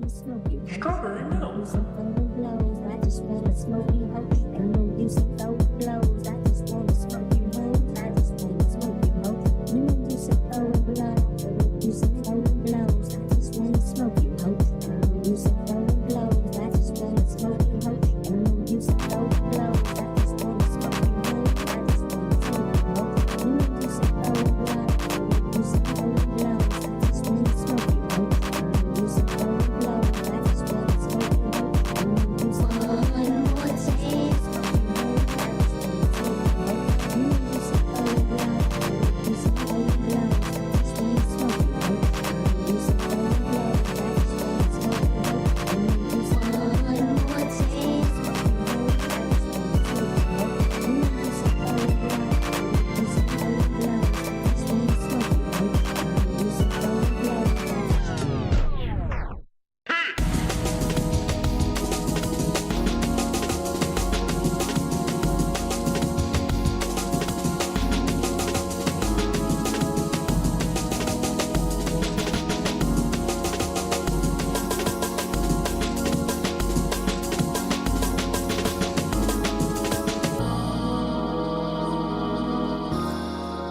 Strawberry milk.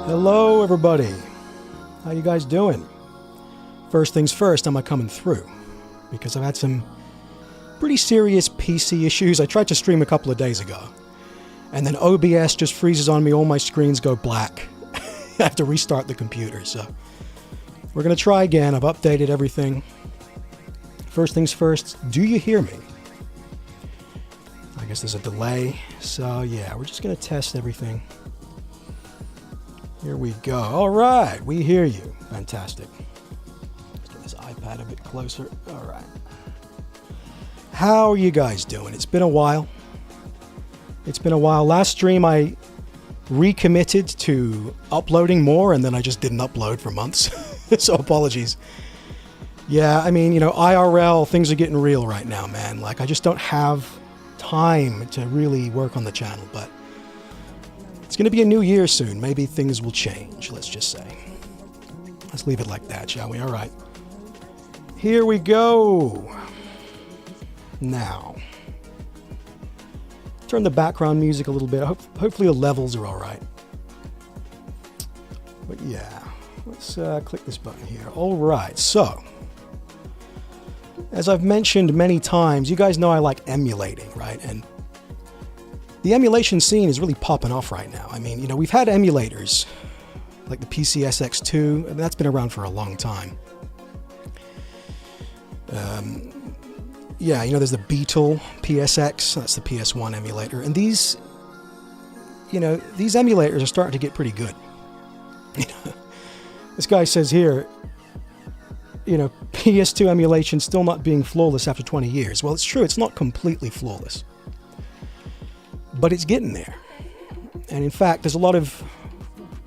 Hello everybody, how you guys doing? First things first, am I coming through? Because I've had some pretty serious PC issues. I tried to stream a couple of days ago, and then OBS just freezes on me, all my screens go black. I have to restart the computer, so we're going to try again. I've updated everything. First things first, do you hear me? I guess there's a delay, so yeah, we're just going to test everything. Here we go. All right, we hear you. Fantastic. Let's get this iPad a bit closer. All right. How are you guys doing? It's been a while. It's been a while. Last stream I recommitted to uploading more, and then I just didn't upload for months. So apologies. Yeah, I mean, you know, IRL, things are getting real right now, man. Like, I just don't have time to really work on the channel, but it's going to be a new year soon. Maybe things will change, let's just say. Let's leave it like that, shall we? All right. Here we go. Now, turn the background music a little bit. Hopefully the levels are all right. But yeah, let's click this button here. All right, so as I've mentioned many times, you guys know I like emulating, right? And the emulation scene is really popping off right now. I mean, you know, we've had emulators like the PCSX2, and that's been around for a long time. Yeah, you know, there's the Beetle PSX, that's the PS1 emulator, and these, you know, these emulators are starting to get pretty good. This guy says here, you know, PS2 emulation still not being flawless after 20 years. Well, it's true, it's not completely flawless, but it's getting there. And in fact, there's a lot of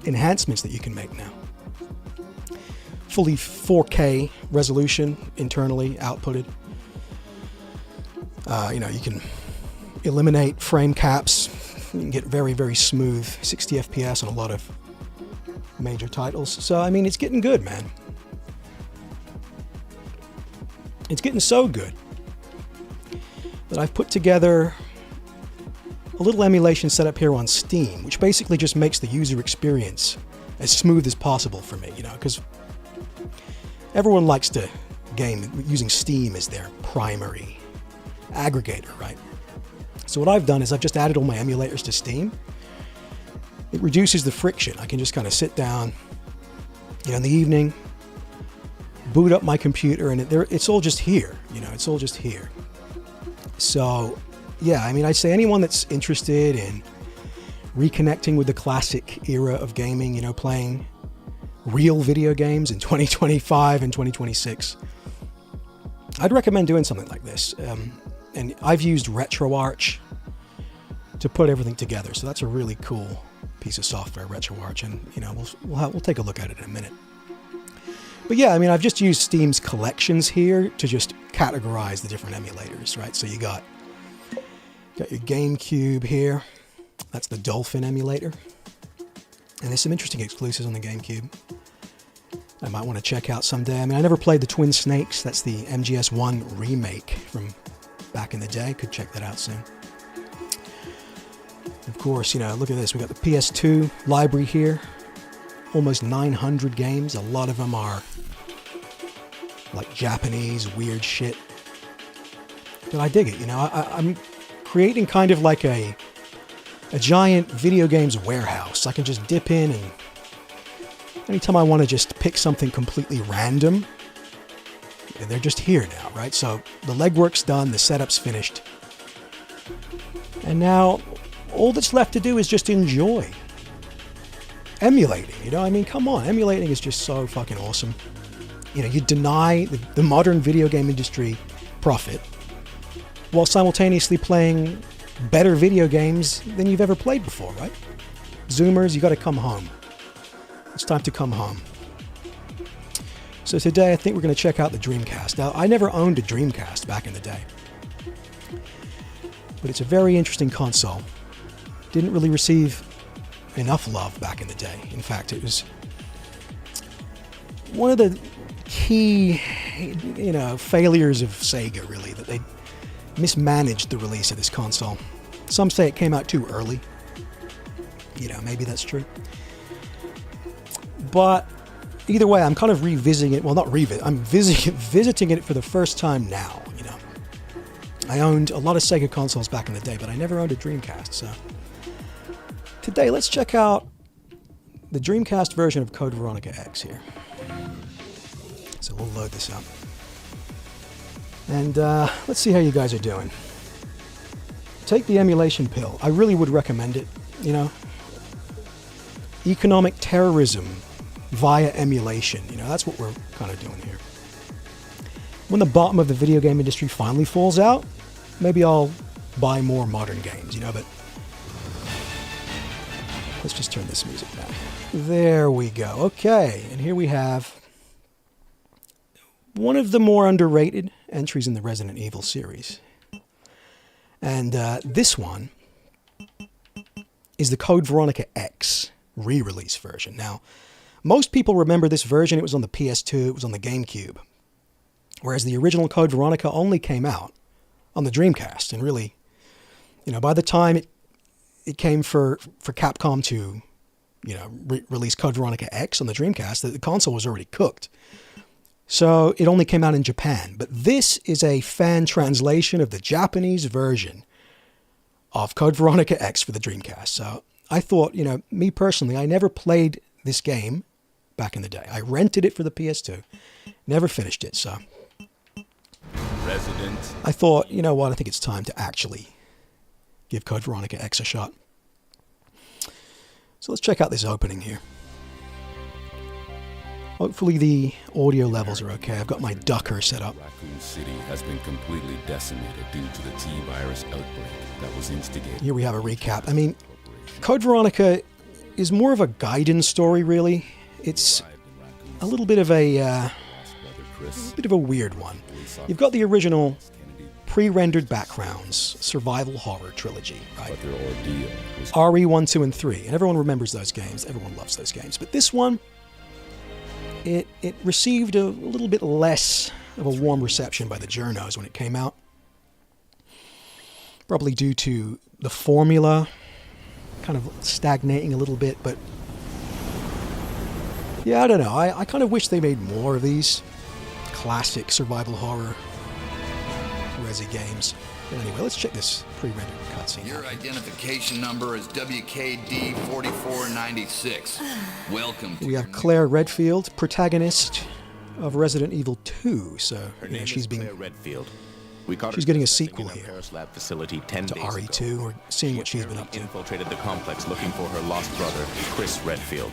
enhancements that you can make now. Fully 4K resolution internally outputted. You know, you can eliminate frame caps. You can get very, very smooth 60 FPS on a lot of major titles. So, I mean, it's getting good, man. It's getting so good that I've put together a little emulation setup here on Steam, which basically just makes the user experience as smooth as possible for me, you know, because everyone likes to game using Steam as their primary aggregator, right? So what I've done is I've just added all my emulators to Steam. It reduces the friction. I can just kind of sit down, you know, in the evening, boot up my computer, and it's all just here, you know, it's all just here. So yeah, I mean, I'd say anyone that's interested in reconnecting with the classic era of gaming, you know, playing real video games in 2025 and 2026, I'd recommend doing something like this. And I've used RetroArch to put everything together, so that's a really cool piece of software, RetroArch, and you know, we'll take a look at it in a minute. But yeah, I mean, I've just used Steam's collections here to just categorize the different emulators, right? So you got your GameCube here. That's the Dolphin emulator. And there's some interesting exclusives on the GameCube. I might want to check out someday. I mean, I never played the Twin Snakes. That's the MGS1 remake from back in the day. Could check that out soon. Of course, you know, look at this. We got the PS2 library here. Almost 900 games. A lot of them are like Japanese weird shit. But I dig it, you know. I'm creating kind of like a giant video games warehouse. I can just dip in, and anytime I want to just pick something completely random, they're just here now, right? So the legwork's done, the setup's finished. And now all that's left to do is just enjoy emulating, you know? I mean, come on, emulating is just so fucking awesome. You know, you deny the modern video game industry profit while simultaneously playing better video games than you've ever played before, right? Zoomers, you got to come home. It's time to come home. So today I think we're going to check out the Dreamcast. Now, I never owned a Dreamcast back in the day, but it's a very interesting console. Didn't really receive enough love back in the day. In fact, it was one of the key, you know, failures of Sega, really, that they mismanaged the release of this console. Some say it came out too early. You know, maybe that's true. But either way, I'm kind of revisiting it. Well, not revisit. I'm visiting it for the first time now, you know. I owned a lot of Sega consoles back in the day, but I never owned a Dreamcast, so today, let's check out the Dreamcast version of Code Veronica X here. So we'll load this up. And let's see how you guys are doing. Take the emulation pill. I really would recommend it, you know. Economic terrorism via emulation. You know, that's what we're kind of doing here. When the bottom of the video game industry finally falls out, maybe I'll buy more modern games, you know, but let's just turn this music down. There we go. Okay, and here we have one of the more underrated entries in the Resident Evil series. And this one is the Code Veronica X re-release version. Now, most people remember this version. It was on the PS2, it was on the GameCube. Whereas the original Code Veronica only came out on the Dreamcast. And really, you know, by the time it came for Capcom to, you know, release Code Veronica X on the Dreamcast, the console was already cooked. So it only came out in Japan. But this is a fan translation of the Japanese version of Code Veronica X for the Dreamcast. So I thought, you know, me personally, I never played this game back in the day. I rented it for the PS2, never finished it. So I thought, you know what, I think it's time to actually give Code Veronica X a shot. So let's check out this opening here. Hopefully the audio levels are okay. I've got my ducker set up. Raccoon City has been completely decimated due to the T-virus outbreak that was instigated. Here we have a recap. I mean, Code Veronica is more of a Gaiden story, really. It's a little bit of a weird one. You've got the original pre-rendered backgrounds survival horror trilogy, right? But their ordeal was RE1, 2, and 3, and everyone remembers those games. Everyone loves those games. But this one, it received a little bit less of a warm reception by the journos when it came out. Probably due to the formula kind of stagnating a little bit, but yeah, I don't know. I kind of wish they made more of these classic survival horror Resi games. But anyway, let's check this pre-rendered cutscene. Your identification number is WKD 4496. Welcome to We have Claire Redfield, protagonist of Resident Evil 2. So Her you know, name she's is being Claire Redfield. We caught she's her getting a trespassing sequel in our here Paris lab facility 10 to days RE2. ago. We're seeing what She she's been up apparently to. infiltrated the complex looking for her lost brother, Chris Redfield,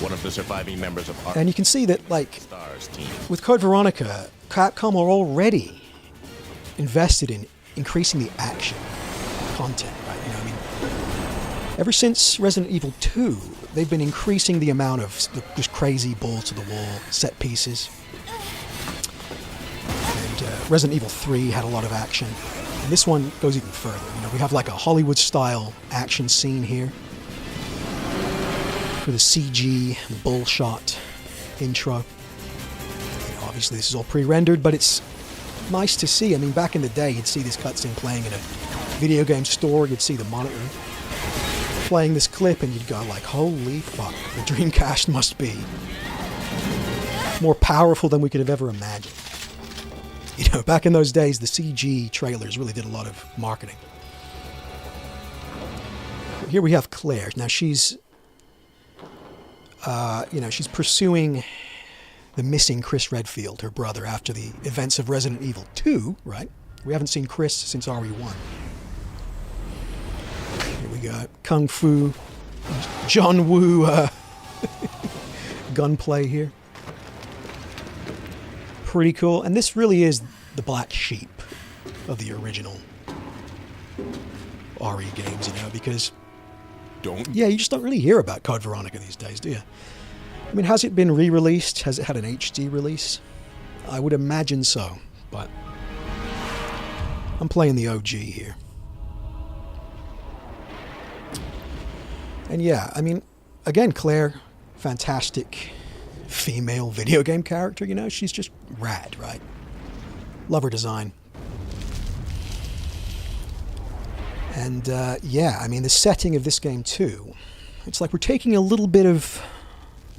one of the surviving members of our And you can see that, like, Stars team. with Code Veronica, Capcom are already invested in increasing the action content, right? You know, I mean, ever since Resident Evil 2, they've been increasing the amount of just crazy balls-to-the-wall set pieces. And Resident Evil 3 had a lot of action. And this one goes even further. You know, we have like a Hollywood-style action scene here with a CG bullshot intro. obviously this is all pre-rendered, but it's nice to see. I mean, back in the day, you'd see this cutscene playing in a video game store, you'd see the monitor playing this clip, and you'd go like, holy fuck, the Dreamcast must be more powerful than we could have ever imagined. You know, back in those days, the CG trailers really did a lot of marketing. Here we have Claire. Now she's, she's pursuing the missing Chris Redfield, her brother, after the events of Resident Evil 2, right? We haven't seen Chris since RE1. Here we got Kung Fu, John Woo gunplay here. Pretty cool. And this really is the black sheep of the original RE games, because you just don't really hear about Code Veronica these days, do you? I mean, has it been re-released? Has it had an HD release? I would imagine so, but I'm playing the OG here. And yeah, I mean, again, Claire, fantastic female video game character, she's just rad, right? Love her design. And yeah, I mean, the setting of this game too, it's like we're taking a little bit of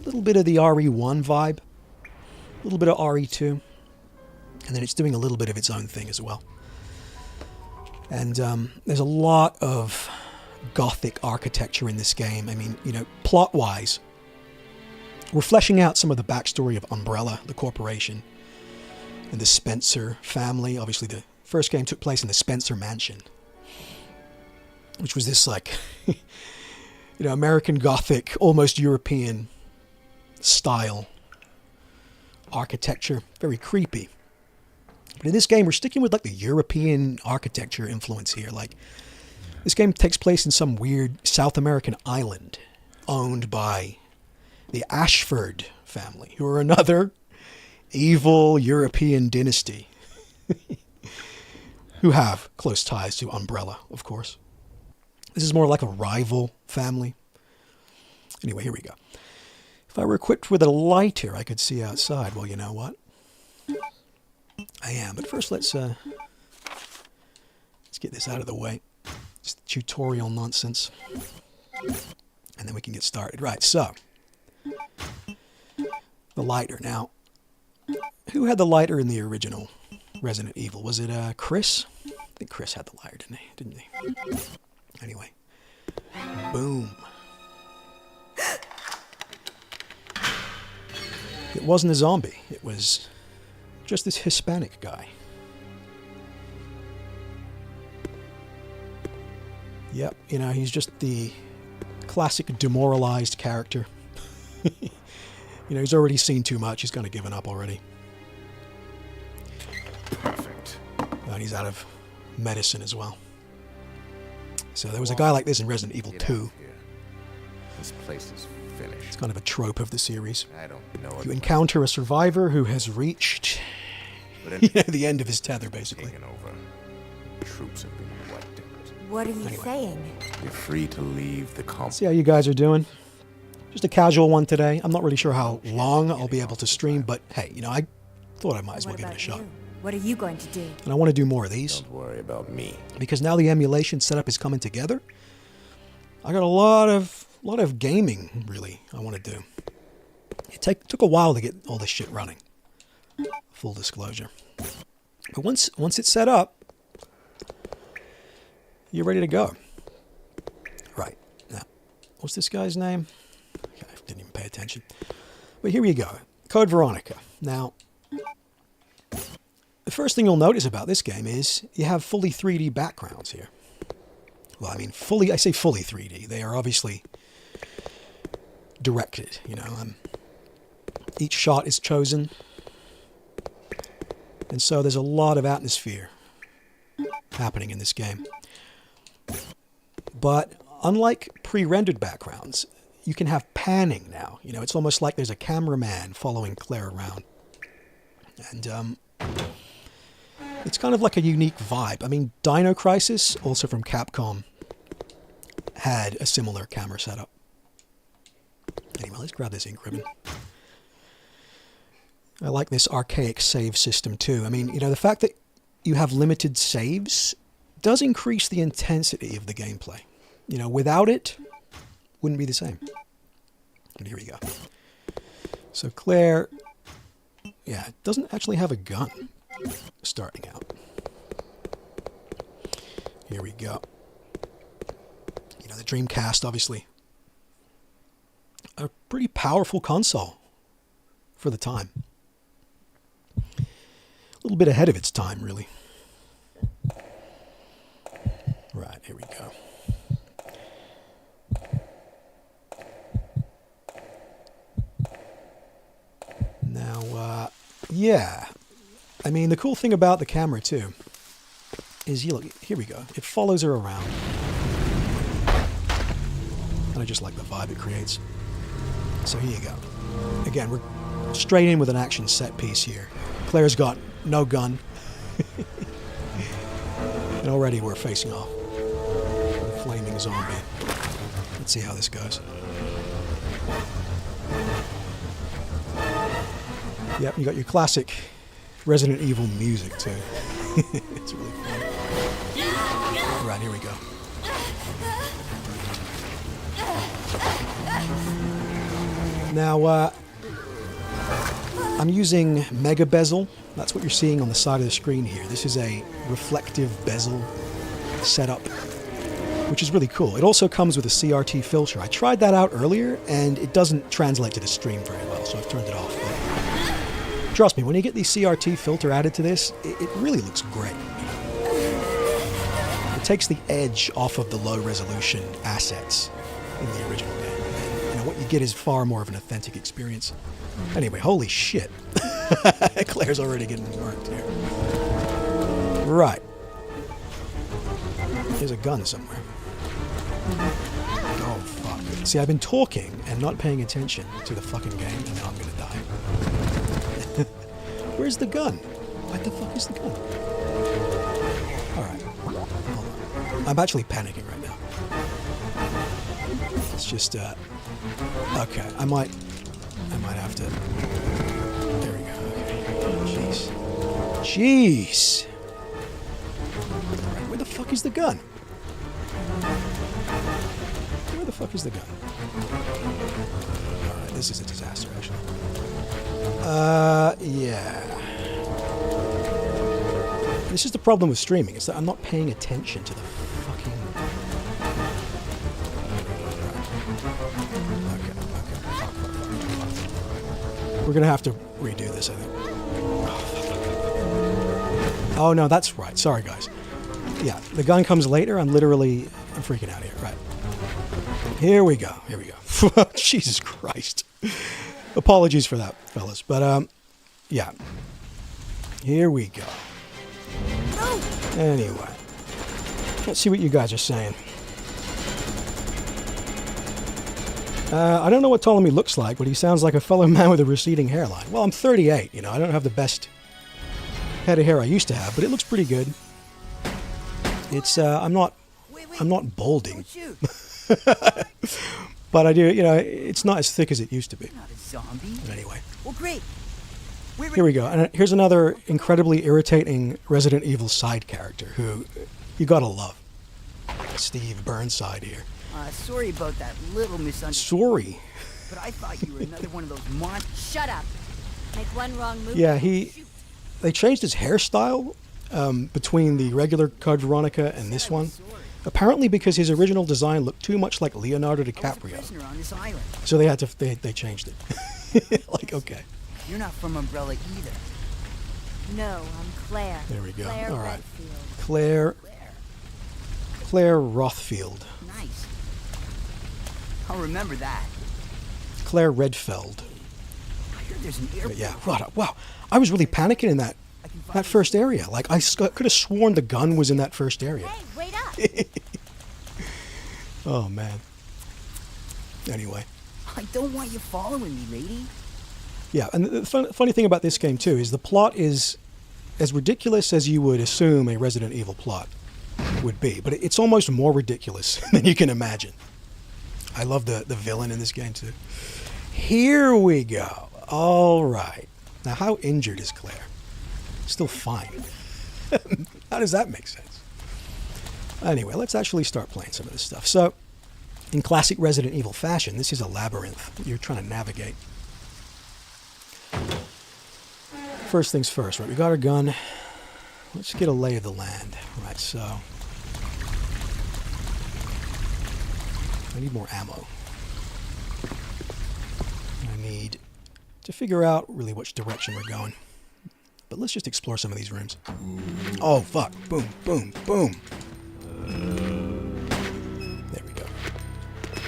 the RE1 vibe, a little bit of RE2, and then it's doing a little bit of its own thing as well. And there's a lot of gothic architecture in this game. I mean, plot-wise, we're fleshing out some of the backstory of Umbrella, the corporation, and the Spencer family. Obviously, the first game took place in the Spencer Mansion, which was this, like, American Gothic, almost European style architecture. Very creepy. But in this game, we're sticking with, like, the European architecture influence here. Like, this game takes place in some weird South American island owned by the Ashford family, who are another evil European dynasty who have close ties to Umbrella, of course. This is more like a rival family. Anyway, here we go. If I were equipped with a lighter, I could see outside. Well, you know what? I am. But first, let's get this out of the way. Just tutorial nonsense. And then we can get started. Right, so. The lighter. Now, who had the lighter in the original Resident Evil? Was it Chris? I think Chris had the lighter, didn't he? Anyway. Boom. It wasn't a zombie. It was just this Hispanic guy. Yep, he's just the classic demoralized character. He's already seen too much. He's kind of given up already. Perfect. And he's out of medicine as well. So there was a guy like this in Resident Evil 2. This place is finished. It's kind of a trope of the series. I don't know. You encounter a survivor who has reached the end of his tether, basically. Taken over. Troops have been wiped out. What are you saying? You're free to leave the See how you guys are doing. Just a casual one today. I'm not really sure how long I'll be able to stream, but hey, I thought I might as well give it a shot. What are you going to do? And I want to do more of these. Don't worry about me. Because now the emulation setup is coming together. I got a lot of gaming, really, I want to do. It took a while to get all this shit running. Full disclosure. But once it's set up, you're ready to go. Right. Now, what's this guy's name? I didn't even pay attention. But here we go. Code Veronica. Now, the first thing you'll notice about this game is you have fully 3D backgrounds here. Well, I say fully 3D. They are obviously directed, each shot is chosen. And so there's a lot of atmosphere happening in this game. But unlike pre-rendered backgrounds, you can have panning now. It's almost like there's a cameraman following Claire around. And it's kind of like a unique vibe. I mean, Dino Crisis, also from Capcom, had a similar camera setup. Anyway, let's grab this ink ribbon. I like this archaic save system too. I mean, you know, the fact that you have limited saves does increase the intensity of the gameplay. You know, without it, wouldn't be the same. But here we go. So Claire, yeah, doesn't actually have a gun starting out. Here we go. You know, the Dreamcast, obviously, a pretty powerful console for the time. A little bit ahead of its time, really. Right, here we go. Now, yeah. I mean, the cool thing about the camera, too, is, you look, here we go. It follows her around. And I just like the vibe it creates. So here you go. Again, we're straight in with an action set piece here. Claire's got no gun. And already we're facing off. A flaming zombie. Let's see how this goes. Yep, you got your classic Resident Evil music too. It's really fun. Right, here we go. Now, I'm using Mega Bezel. That's what you're seeing on the side of the screen here. This is a reflective bezel setup, which is really cool. It also comes with a CRT filter. I tried that out earlier, and it doesn't translate to the stream very well, so I've turned it off. But trust me, when you get the CRT filter added to this, it really looks great. It takes the edge off of the low-resolution assets in the original game. And, what you get is far more of an authentic experience. Anyway, holy shit. Claire's already getting marked here. Right. There's a gun somewhere. Oh, fuck. See, I've been talking and not paying attention to the fucking game, and now I'm gonna die. Where's the gun? What the fuck is the gun? Alright. Hold on. I'm actually panicking right now. It's just, okay, I might have to... There we go, okay. Jeez. Jeez! Alright, where the fuck is the gun? Where the fuck is the gun? Alright, this is a disaster, actually. Yeah. This is the problem with streaming, is that I'm not paying attention to the fucking... Okay. We're gonna have to redo this, I think. Oh no, that's right. Sorry, guys. Yeah, the gun comes later. I'm freaking out here. Right. Here we go. Here we go. Jesus Christ. Apologies for that, fellas. But, yeah. Here we go. Anyway. Let's see what you guys are saying. I don't know what Ptolemy looks like, but he sounds like a fellow man with a receding hairline. Well, I'm 38, you know. I don't have the best head of hair I used to have, but it looks pretty good. It's, I'm not balding. But I do, you know, it's not as thick as it used to be. Not a zombie. But anyway. Well, great. Here we go. And here's another incredibly irritating Resident Evil side character who you gotta love. Steve Burnside here. Sorry about that little misunderstanding. Sorry. But I thought you were another one of those monsters. Shut up. Make one wrong move. Yeah, they changed his hairstyle between the regular Code Veronica and this one. Apparently because his original design looked too much like Leonardo DiCaprio. On this island. So they changed it. Like, okay. You're not from Umbrella either. No, I'm Claire. There we go. Claire All right. Redfield. Claire Rothfield. Nice. I'll remember that. Claire Redfeld. I heard there's an airport. But yeah, right. Wow. I was really panicking in that first area. Like, I could have sworn the gun was in that first area. Hey, wait up. Oh, man. Anyway. I don't want you following me, lady. Yeah, and the funny thing about this game, too, is the plot is as ridiculous as you would assume a Resident Evil plot would be. But it's almost more ridiculous than you can imagine. I love the villain in this game, too. Here we go. All right. Now, how injured is Claire? Still fine. How does that make sense? Anyway, let's actually start playing some of this stuff. So, in classic Resident Evil fashion, this is a labyrinth you're trying to navigate. First things first, right? We got our gun. Let's get a lay of the land. Right, so I need more ammo. I need to figure out really which direction we're going. But let's just explore some of these rooms. Oh, fuck. Boom, boom, boom. There we go.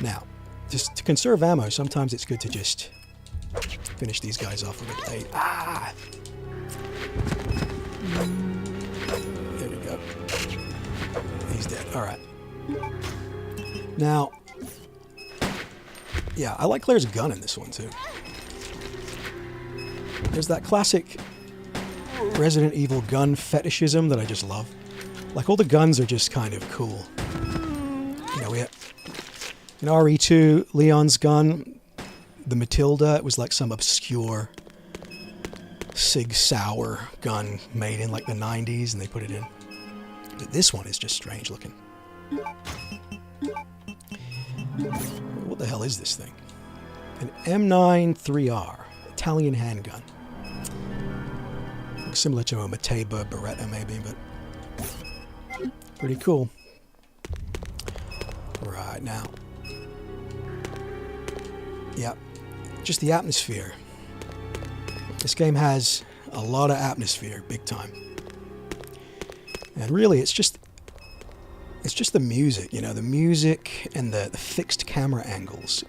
Now, just to conserve ammo, sometimes it's good to just finish these guys off with a blade. Ah! There we go. He's dead. All right. Now, yeah, I like Claire's gun in this one, too. There's that classic Resident Evil gun fetishism that I just love. Like, all the guns are just kind of cool. You know, we had in RE2, Leon's gun, the Matilda, it was like some obscure Sig Sauer gun made in like the 90s, and they put it in. But this one is just strange looking. What the hell is this thing? An M9 3R, Italian handgun. Looks similar to a Mateba Beretta maybe, but pretty cool. Right, now. Yep, just the atmosphere. This game has a lot of atmosphere, big time. And really, it's just the music, you know, the music and the fixed camera angles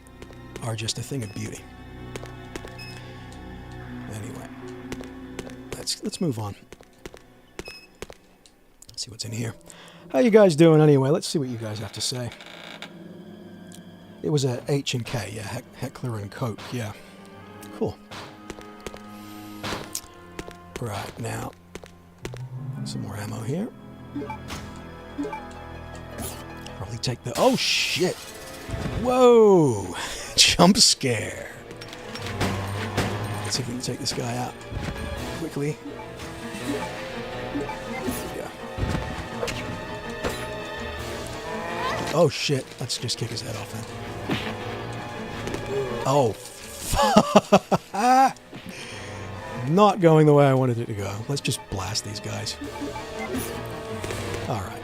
are just a thing of beauty. Anyway, let's move on. Let's see what's in here. How you guys doing anyway? Let's see what you guys have to say. It was a H&K, yeah, Heckler and Koch, yeah. Cool. Right, now, some more ammo here. Probably take the... Oh, shit! Whoa! Jump scare. Let's see if we can take this guy out quickly. Yeah. Oh, shit. Let's just kick his head off then. Oh, fuck. Not going the way I wanted it to go. Let's just blast these guys. Alright.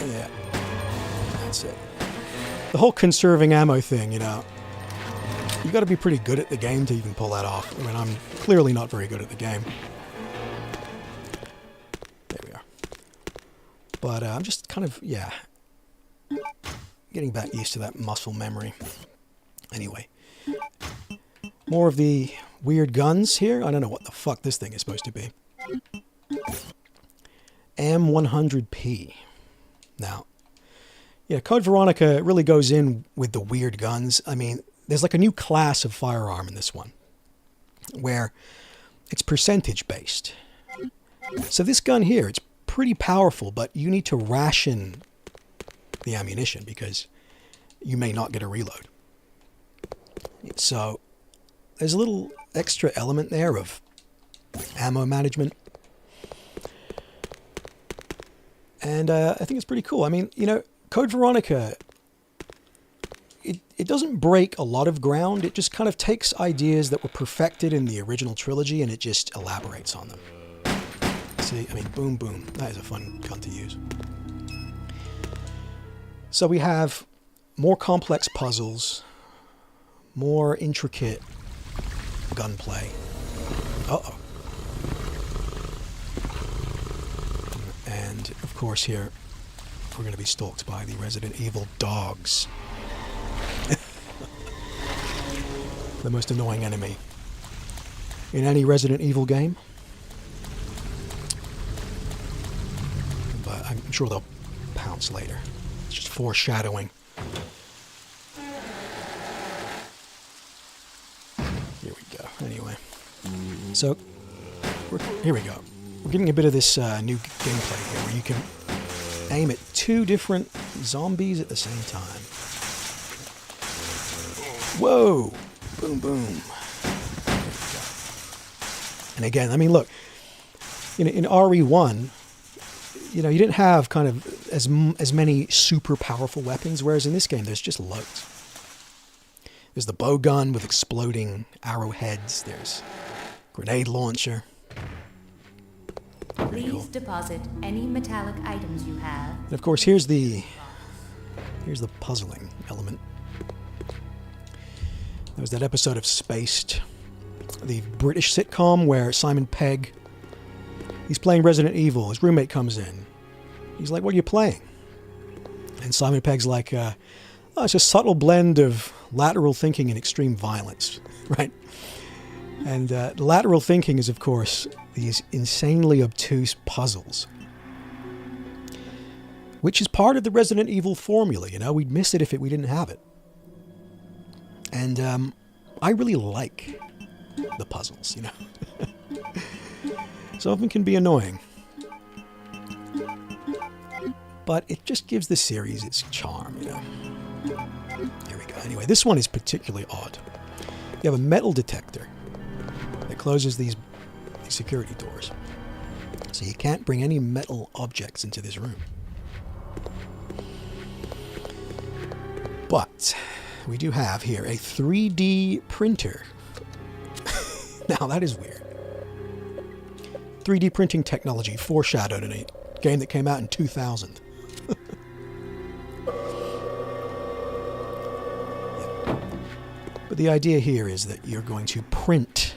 Yeah. That's it. The whole conserving ammo thing, you know. You gotta be pretty good at the game to even pull that off. I mean, I'm clearly not very good at the game. There we are. But I'm just kind of, yeah, getting back used to that muscle memory. Anyway. More of the weird guns here. I don't know what the fuck this thing is supposed to be. M100P. Now, yeah, Code Veronica really goes in with the weird guns. I mean, there's like a new class of firearm in this one, where it's percentage based. So this gun here, it's pretty powerful, but you need to ration the ammunition because you may not get a reload. So there's a little extra element there of ammo management. And I think it's pretty cool. I mean, you know, Code Veronica, it doesn't break a lot of ground. It just kind of takes ideas that were perfected in the original trilogy and it just elaborates on them. See, I mean, boom, boom. That is a fun gun to use. So we have more complex puzzles, more intricate gunplay. Uh-oh. And, of course, here we're going to be stalked by the Resident Evil dogs. The most annoying enemy in any Resident Evil game. But I'm sure they'll pounce later. It's just foreshadowing. Here we go. Anyway. So, here we go. We're getting a bit of this new gameplay here where you can aim at two different zombies at the same time. Whoa! Boom, boom. And again, I mean, look, in RE1, you didn't have kind of as many super powerful weapons, whereas in this game, there's just loads. There's the bow gun with exploding arrowheads. There's grenade launcher. Please cool. deposit any metallic items you have. And of course, here's the puzzling element. There was that episode of Spaced, the British sitcom where Simon Pegg, he's playing Resident Evil. His roommate comes in. He's like, "What are you playing?" And Simon Pegg's like, "Oh, it's a subtle blend of lateral thinking and extreme violence," right? And lateral thinking is, of course, these insanely obtuse puzzles, which is part of the Resident Evil formula. We'd miss it if we didn't have it. And I really like the puzzles, Some of them can be annoying. But it just gives the series its charm, Here we go. Anyway, this one is particularly odd. You have a metal detector that closes these security doors. So you can't bring any metal objects into this room. But we do have here a 3D printer. Now that is weird. 3D printing technology foreshadowed in a game that came out in 2000. But the idea here is that you're going to print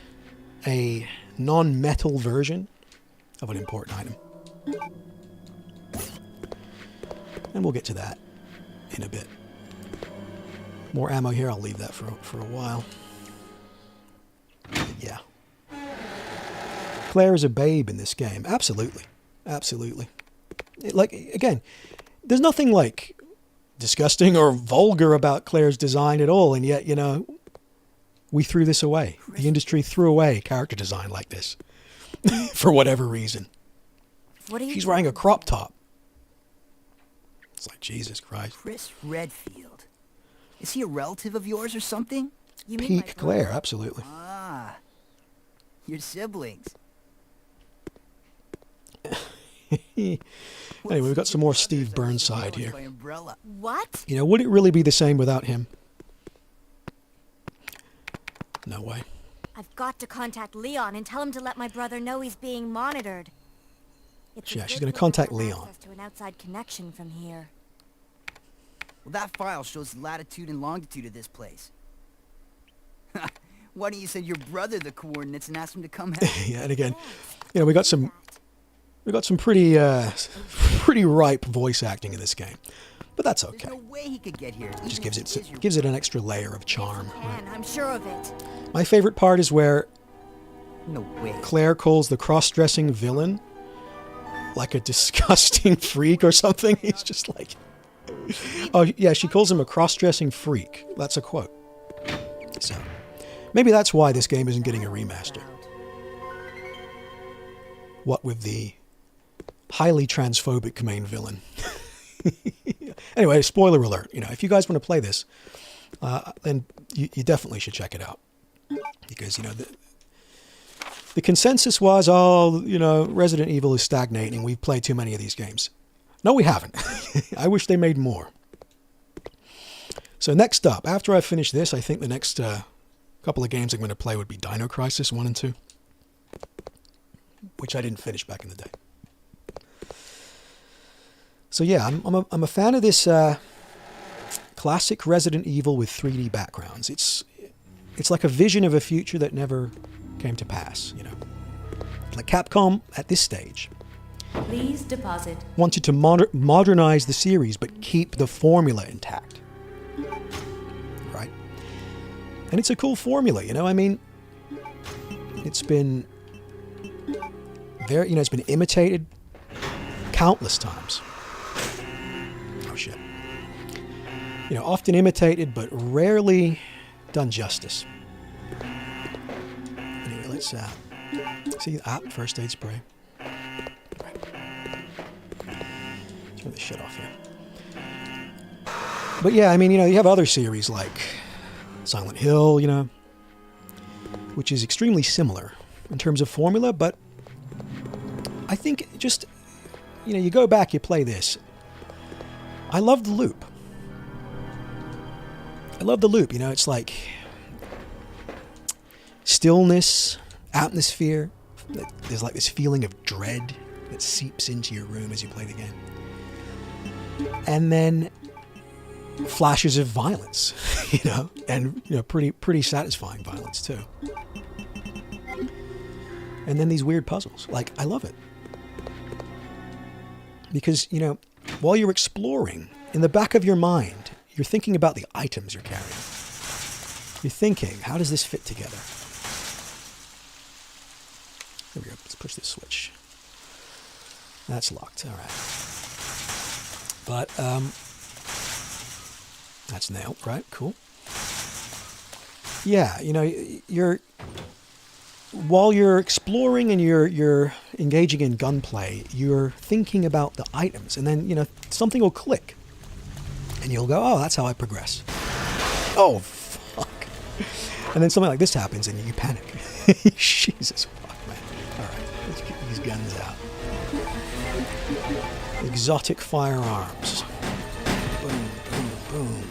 a non-metal version of an important item. And we'll get to that in a bit. More ammo here. I'll leave that for a while. Yeah. Claire is a babe in this game. Absolutely. Absolutely. Again, there's nothing disgusting or vulgar about Claire's design at all, and yet, we threw this away. The industry threw away character design like this. For whatever reason. What are you She's wearing a crop top. It's like, Jesus Christ. Chris Redfield. Is he a relative of yours or something? You mean Peak Claire, absolutely. Ah, your siblings. Anyway, we've got some more Steve Burnside here. What? Would it really be the same without him? No way. I've got to contact Leon and tell him to let my brother know he's being monitored. Yeah, she's going to contact Leon. To an outside connection from here. Well, that file shows the latitude and longitude of this place. Why don't you send your brother the coordinates and ask him to come help? Yeah, and again, we got some pretty ripe voice acting in this game, but that's okay. There's no way he could get here. It just gives it an extra layer of charm. Right? I'm sure of it. My favorite part is where No way. Claire calls the cross-dressing villain like a disgusting freak or something. He's just like, oh yeah, she calls him a cross-dressing freak. That's a quote. So maybe that's why this game isn't getting a remaster. What with the highly transphobic main villain. Anyway, spoiler alert. If you guys want to play this, then you definitely should check it out. Because, the consensus was, Resident Evil is stagnating. We've played too many of these games. No, we haven't. I wish they made more. So next up, after I finish this, I think the next couple of games I'm going to play would be Dino Crisis 1 and 2. Which I didn't finish back in the day. So yeah, I'm a fan of this classic Resident Evil with 3D backgrounds. It's like a vision of a future that never came to pass, Like Capcom at this stage Please deposit. wanted to modernize the series but keep the formula intact. Right? And it's a cool formula, it's been it's been imitated countless times. Oh shit. Often imitated but rarely done justice. Anyway, let's see first aid spray. Right. Turn this shit off here. But yeah, you have other series like Silent Hill, which is extremely similar in terms of formula, but I think just, you go back, you play this. I love the loop. It's like stillness, atmosphere. There's like this feeling of dread that seeps into your room as you play the game. And then flashes of violence, and pretty satisfying violence too. And then these weird puzzles. Like, I love it. Because, while you're exploring, in the back of your mind, you're thinking about the items you're carrying. You're thinking, how does this fit together? There we go. Let's push this switch. That's locked. All right. But, that's nailed, right? Cool. Yeah, while you're exploring and you're engaging in gunplay, you're thinking about the items, and then something will click, and you'll go, "Oh, that's how I progress." Oh, fuck! And then something like this happens, and you panic. Jesus fuck, man! All right, let's get these guns out. Exotic firearms. Boom, boom, boom.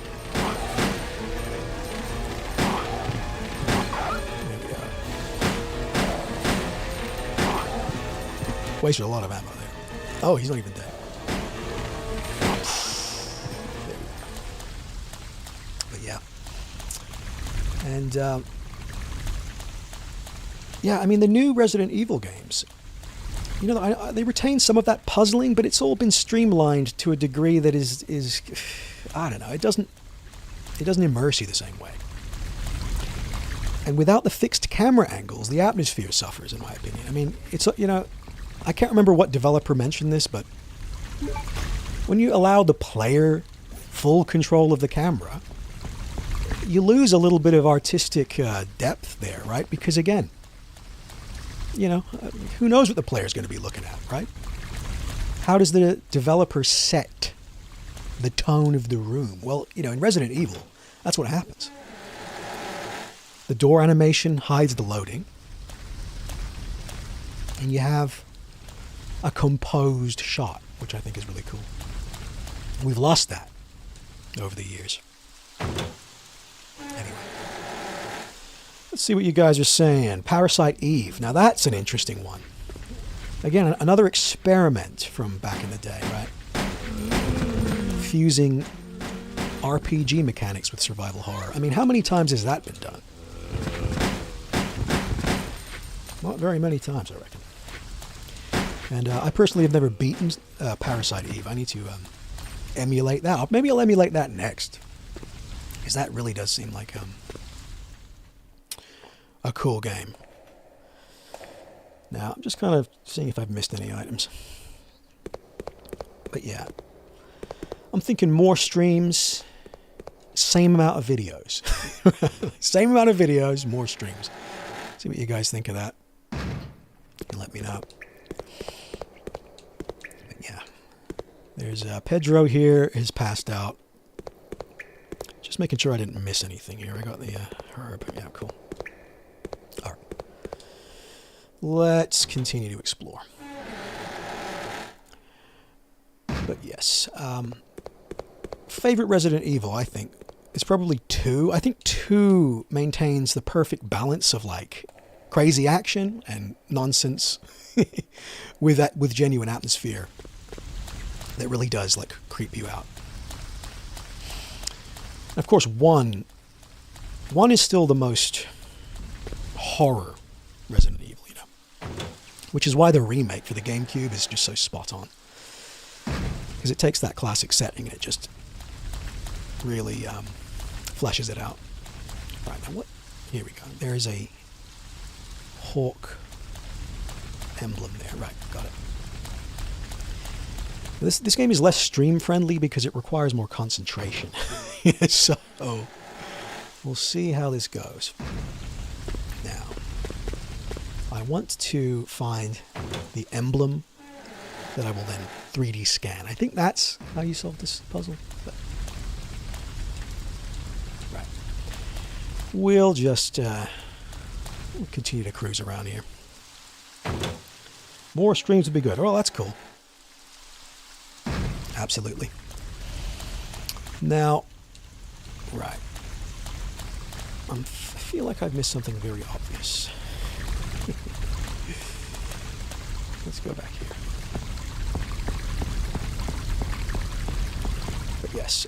Wasted a lot of ammo there. Oh, he's not even dead. But yeah. And, the new Resident Evil games, they retain some of that puzzling, but it's all been streamlined to a degree that is I don't know, it doesn't immerse you the same way. And without the fixed camera angles, the atmosphere suffers, in my opinion. It's, I can't remember what developer mentioned this, but when you allow the player full control of the camera, you lose a little bit of artistic depth there, right? Because again, who knows what the player's going to be looking at, right? How does the developer set the tone of the room? Well, in Resident Evil, that's what happens. The door animation hides the loading, and you have a composed shot, which I think is really cool. We've lost that over the years. Anyway, let's see what you guys are saying. Parasite Eve. Now that's an interesting one. Again, another experiment from back in the day, right? Fusing RPG mechanics with survival horror. How many times has that been done? Not very many times, I reckon. And I personally have never beaten Parasite Eve. I need to emulate that. Maybe I'll emulate that next. Because that really does seem like a cool game. Now, I'm just kind of seeing if I've missed any items. But yeah. I'm thinking more streams, same amount of videos. Same amount of videos, more streams. See what you guys think of that. And let me know. But yeah. There's Pedro here, is passed out. Just making sure I didn't miss anything here. I got the herb. Yeah, cool. All right. Let's continue to explore. But yes. Favorite Resident Evil, I think, is probably 2. I think 2 maintains the perfect balance of like crazy action and nonsense with genuine atmosphere that really does like creep you out. And of course, 1 is still the most horror Resident Evil, which is why the remake for the GameCube is just so spot on, because it takes that classic setting and it just really fleshes it out. Right, now what? Here we go. There is a hawk emblem there. Right, got it. This game is less stream friendly because it requires more concentration. So we'll see how this goes. Now, I want to find the emblem that I will then 3D scan. I think that's how you solve this puzzle. But right. We'll just we'll continue to cruise around here. More streams would be good. Oh, that's cool. Absolutely. Now, right. I feel like I've missed something very obvious. Let's go back here. But yes,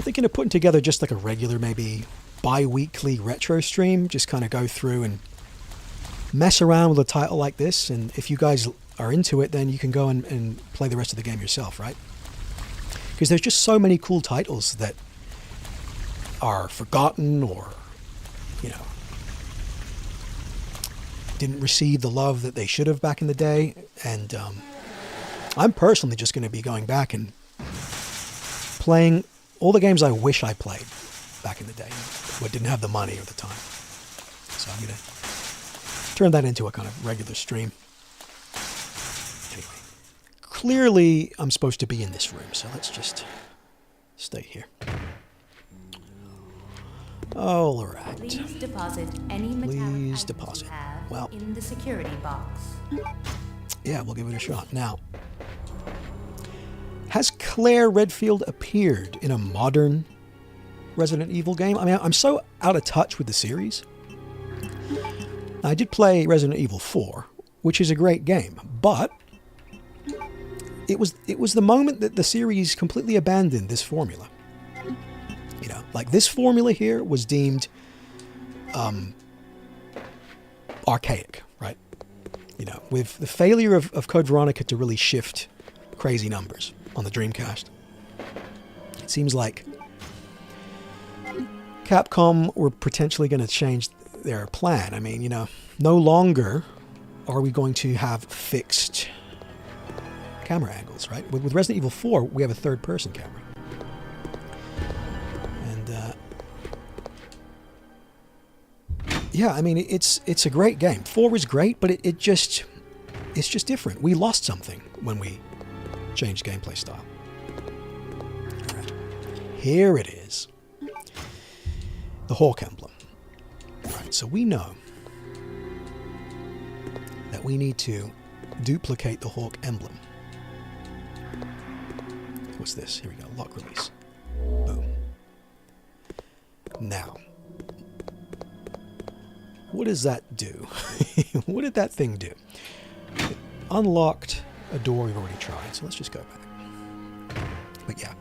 thinking of putting together just like a regular, maybe bi-weekly retro stream. Just kind of go through and mess around with a title like this. And if you guys are into it, then you can go and play the rest of the game yourself, right? Because there's just so many cool titles that are forgotten or, you know, didn't receive the love that they should have back in the day. And I'm personally just going to be going back and playing all the games I wish I played back in the day, but didn't have the money or the time. So I'm going to turn that into a kind of regular stream. Anyway, clearly I'm supposed to be in this room, so let's just stay here. All right. Please deposit any metallic items you have in the security box. Yeah, we'll give it a shot. Now, has Claire Redfield appeared in a modern Resident Evil game? I mean, I'm so out of touch with the series. I did play Resident Evil 4, which is a great game, but it was the moment that the series completely abandoned this formula. You know, like this formula here was deemed archaic, right? You know, with the failure of Code Veronica to really shift crazy numbers on the Dreamcast, it seems like Capcom were potentially going to change their plan. I mean, you know, no longer are we going to have fixed camera angles, right? With Resident Evil 4, we have a third-person camera. Yeah, I mean, it's a great game. 4 is great, but it's just different. We lost something when we changed gameplay style. All right. Here it is. The Hawk emblem. Right, so we know that we need to duplicate the Hawk emblem. What's this? Here we go. Lock release. Boom. Now, what does that do? What did that thing do? It unlocked a door we've already tried, so let's just go back. But yeah,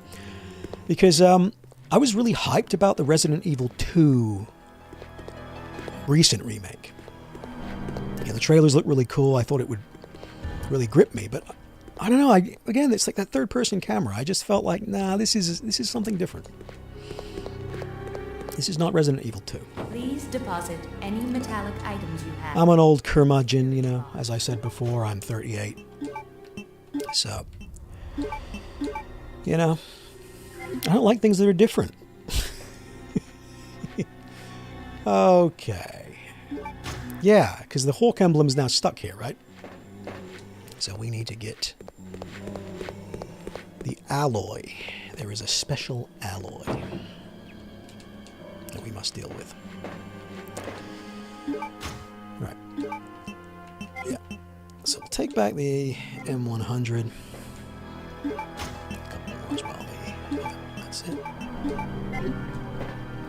because I was really hyped about the Resident Evil 2 recent remake. Yeah, the trailers looked really cool. I thought it would really grip me, but I don't know. Again, it's like that third-person camera. I just felt like, nah, this is something different. This is not Resident Evil 2. Please deposit any metallic items you have. I'm an old curmudgeon, you know. As I said before, I'm 38. So, you know, I don't like things that are different. Okay. Yeah, because the Hawk emblem is now stuck here, right? So we need to get the alloy. There is a special alloy that we must deal with. Right. Yeah. So we'll take back the M100. A couple more as well. Yeah, that's it.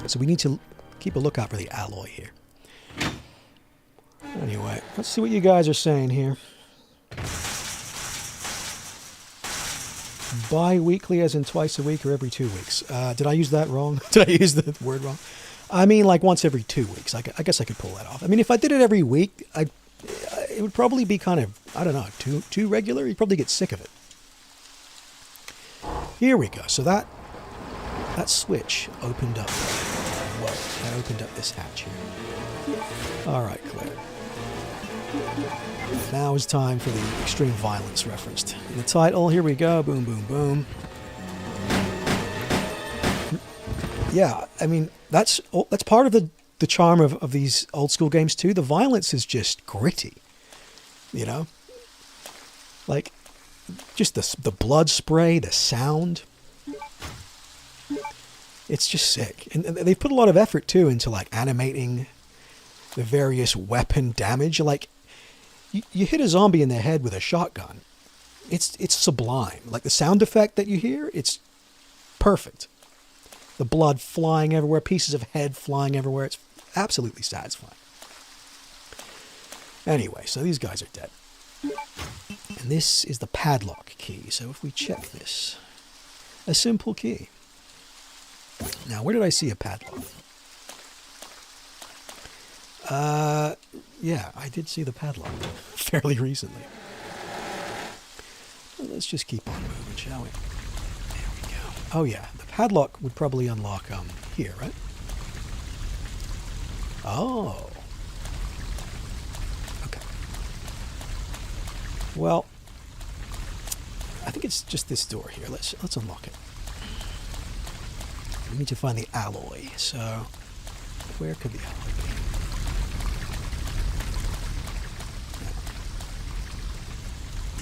So we need to keep a lookout for the alloy here. Anyway, let's see what you guys are saying here. Bi-weekly as in twice a week or every 2 weeks. Did I use that wrong? Did I use the word wrong? I mean like once every 2 weeks. I guess I could pull that off. I mean, if I did it every week, it would probably be kind of, I don't know, too regular. You'd probably get sick of it. Here we go. So that switch opened up. Whoa, that opened up this hatch here. All right, Claire. Now is time for the extreme violence referenced in the title. Here we go. Boom, boom, boom. Yeah, I mean, that's part of the charm of these old school games too. The violence is just gritty, you know? Like, just the blood spray, the sound. It's just sick. And they've put a lot of effort too into like animating the various weapon damage. Like, you hit a zombie in the head with a shotgun. It's sublime. Like the sound effect that you hear, it's perfect. The blood flying everywhere, pieces of head flying everywhere. It's absolutely satisfying. Anyway, so these guys are dead. And this is the padlock key. So if we check this, a simple key. Now, where did I see a padlock? Yeah, I did see the padlock fairly recently. Well, let's just keep on moving, shall we? There we go. Oh yeah, the padlock would probably unlock here, right? Oh. Okay. Well, I think it's just this door here. Let's unlock it. We need to find the alloy. So, where could the alloy be?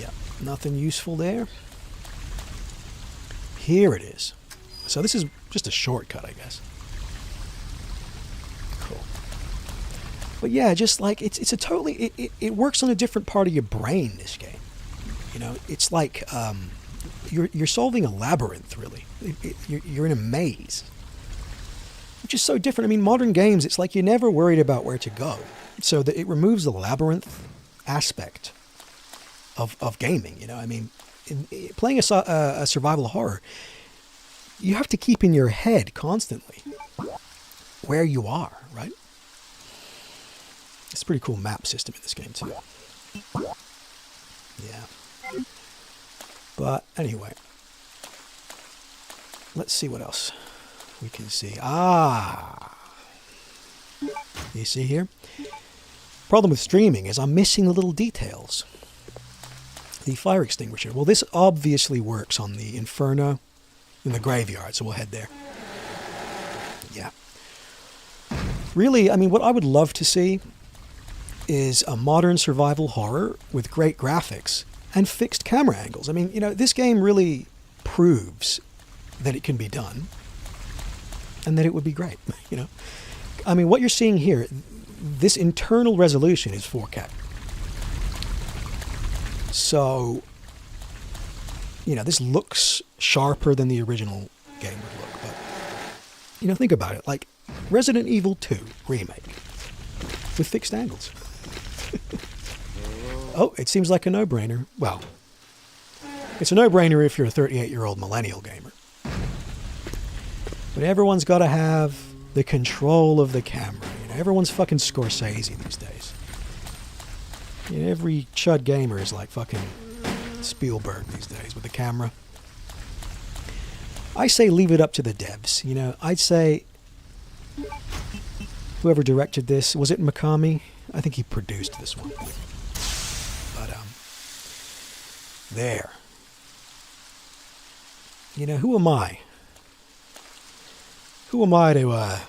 Yeah, nothing useful there. Here it is. So this is just a shortcut, I guess. Cool. But yeah, just like it's a totally it works on a different part of your brain. This game, you know, it's like you're solving a labyrinth. Really, you're in a maze, which is so different. I mean, modern games, it's like you're never worried about where to go, so that it removes the labyrinth aspect of gaming. You know, I mean, playing a survival horror, you have to keep in your head constantly where you are, right? It's a pretty cool map system in this game too. Yeah. But anyway, let's see what else we can see. You see here? Problem with streaming is I'm missing the little details. The fire extinguisher. Well, this obviously works on the Inferno in the graveyard, so we'll head there. Yeah. Really, I mean, what I would love to see is a modern survival horror with great graphics and fixed camera angles. I mean, you know, this game really proves that it can be done and that it would be great, you know. I mean, what you're seeing here, this internal resolution is 4K. So, you know, this looks sharper than the original game would look. But, you know, think about it. Like Resident Evil 2 remake with fixed angles. Oh, it seems like a no-brainer. Well, it's a no-brainer if you're a 38-year-old millennial gamer. But everyone's got to have the control of the camera. You know, everyone's fucking Scorsese these days. You know, every chud gamer is like fucking Spielberg these days with the camera. I say leave it up to the devs. You know, I'd say whoever directed this, was it Mikami? I think he produced this one. But there. You know, who am I? Who am I to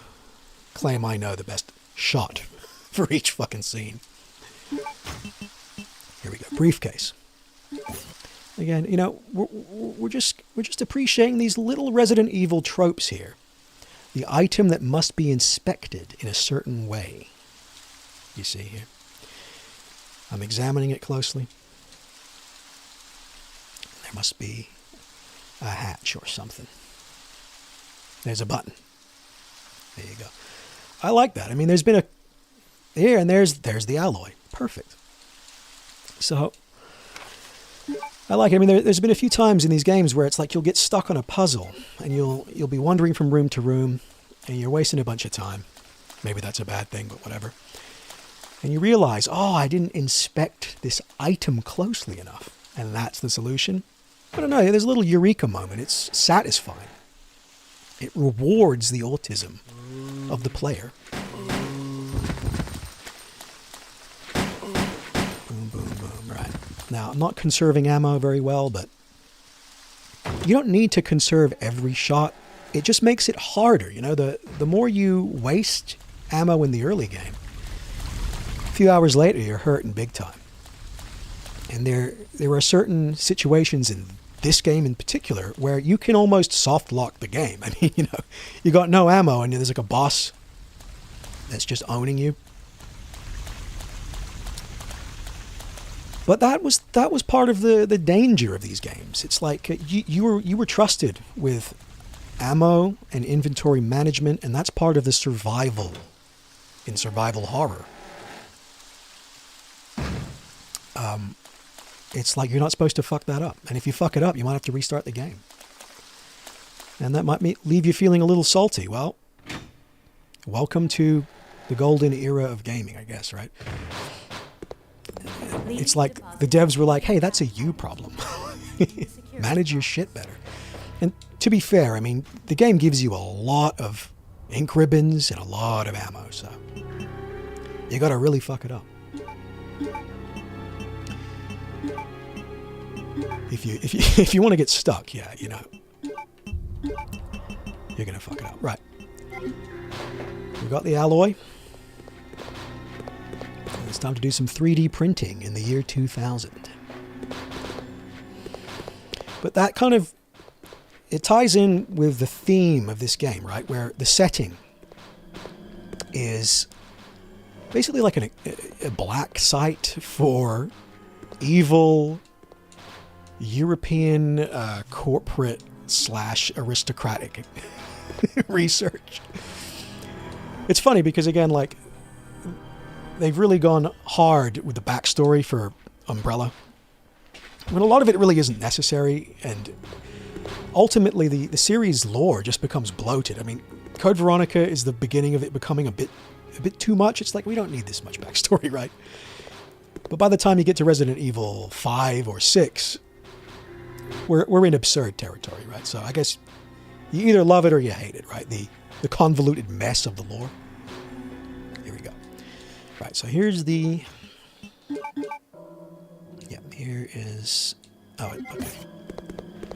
claim I know the best shot for each fucking scene? Here we go. Briefcase. Again, you know, we're just appreciating these little Resident Evil tropes here. The item that must be inspected in a certain way. You see here. I'm examining it closely. There must be a hatch or something. There's a button. There you go. I like that. I mean, there's been a here and there's the alloy. Perfect. So I like it. I mean, there's been a few times in these games where it's like you'll get stuck on a puzzle and you'll be wandering from room to room and you're wasting a bunch of time. Maybe that's a bad thing, but whatever. And you realize, oh, I didn't inspect this item closely enough. And that's the solution. I don't know. There's a little eureka moment. It's satisfying. It rewards the autism of the player. Boom, boom, boom. Right. Now, I'm not conserving ammo very well, but you don't need to conserve every shot. It just makes it harder. You know, the more you waste ammo in the early game, a few hours later, you're hurting big time. And there are certain situations in this game in particular where you can almost soft lock the game. I mean, you know, you got no ammo and there's like a boss that's just owning you. But that was part of the danger of these games. It's like you were trusted with ammo and inventory management, and that's part of the survival in survival horror. It's like you're not supposed to fuck that up, and if you fuck it up, you might have to restart the game, and that might leave you feeling a little salty. Well, welcome to the golden era of gaming, I guess, right? It's like the devs were like, hey, that's a you problem. Manage your shit better. And to be fair, I mean, the game gives you a lot of ink ribbons and a lot of ammo, so you gotta really fuck it up. If you want to get stuck, yeah, you know, you're gonna fuck it up. Right. We got the alloy. It's time to do some 3D printing in the year 2000. But that kind of, it ties in with the theme of this game, right? Where the setting is basically like a black site for evil European corporate / aristocratic research. It's funny because, again, like, they've really gone hard with the backstory for Umbrella. I mean, a lot of it really isn't necessary, and ultimately the series lore just becomes bloated. I mean, Code Veronica is the beginning of it becoming a bit too much. It's like, we don't need this much backstory, right? But by the time you get to Resident Evil 5 or 6, we're in absurd territory, right? So I guess you either love it or you hate it, right? The convoluted mess of the lore. Here we go. Right, so here's the... Yeah, here is... Oh, okay.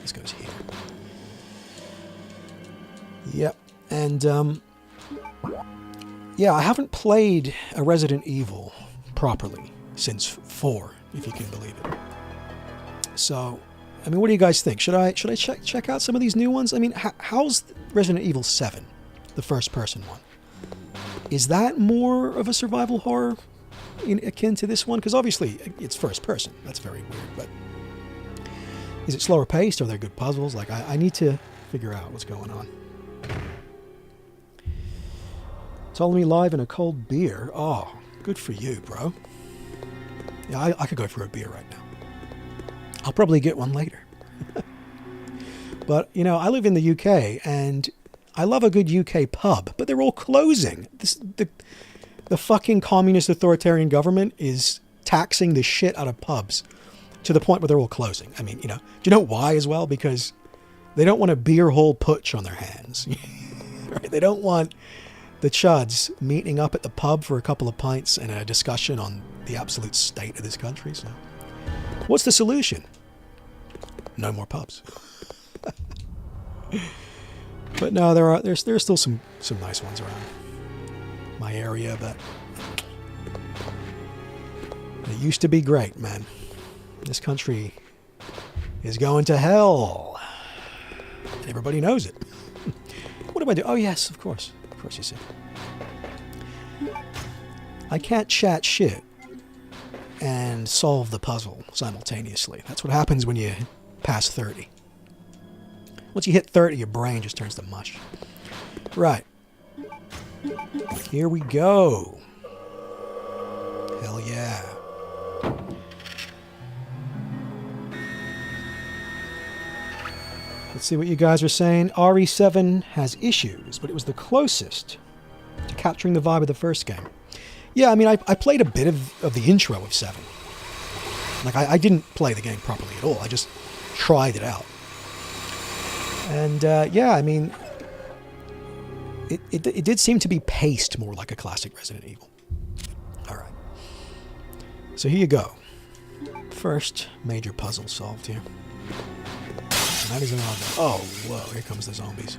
This goes here. Yep, and yeah, I haven't played a Resident Evil properly since 4, if you can believe it. So, I mean, what do you guys think? Should I check out some of these new ones? I mean, how's Resident Evil 7, the first-person one? Is that more of a survival horror akin to this one? Because obviously it's first-person. That's very weird. But is it slower paced? Are there good puzzles? Like, I need to figure out what's going on. Telling me live in a cold beer. Oh, good for you, bro. Yeah, I could go for a beer right now. I'll probably get one later. But, you know, I live in the UK, and I love a good UK pub, but they're all closing. The fucking communist authoritarian government is taxing the shit out of pubs to the point where they're all closing. I mean, you know, do you know why as well? Because they don't want a beer hole putsch on their hands. Right? They don't want the chuds meeting up at the pub for a couple of pints and a discussion on the absolute state of this country. So, what's the solution? No more pubs. But no, there's still some nice ones around my area, but it used to be great, man. This country is going to hell, and everybody knows it. What do I do? Oh yes, of course you see. I can't chat shit and solve the puzzle simultaneously. That's what happens when you pass 30. Once you hit 30, your brain just turns to mush. Right. Here we go. Hell yeah. Let's see what you guys are saying. RE7 has issues, but it was the closest to capturing the vibe of the first game. Yeah, I mean, I played a bit of the intro of 7. Like, I didn't play the game properly at all. I just tried it out. And, yeah, I mean, it did seem to be paced more like a classic Resident Evil. All right. So here you go. First major puzzle solved here. And that is an odd. Oh, whoa, here comes the zombies.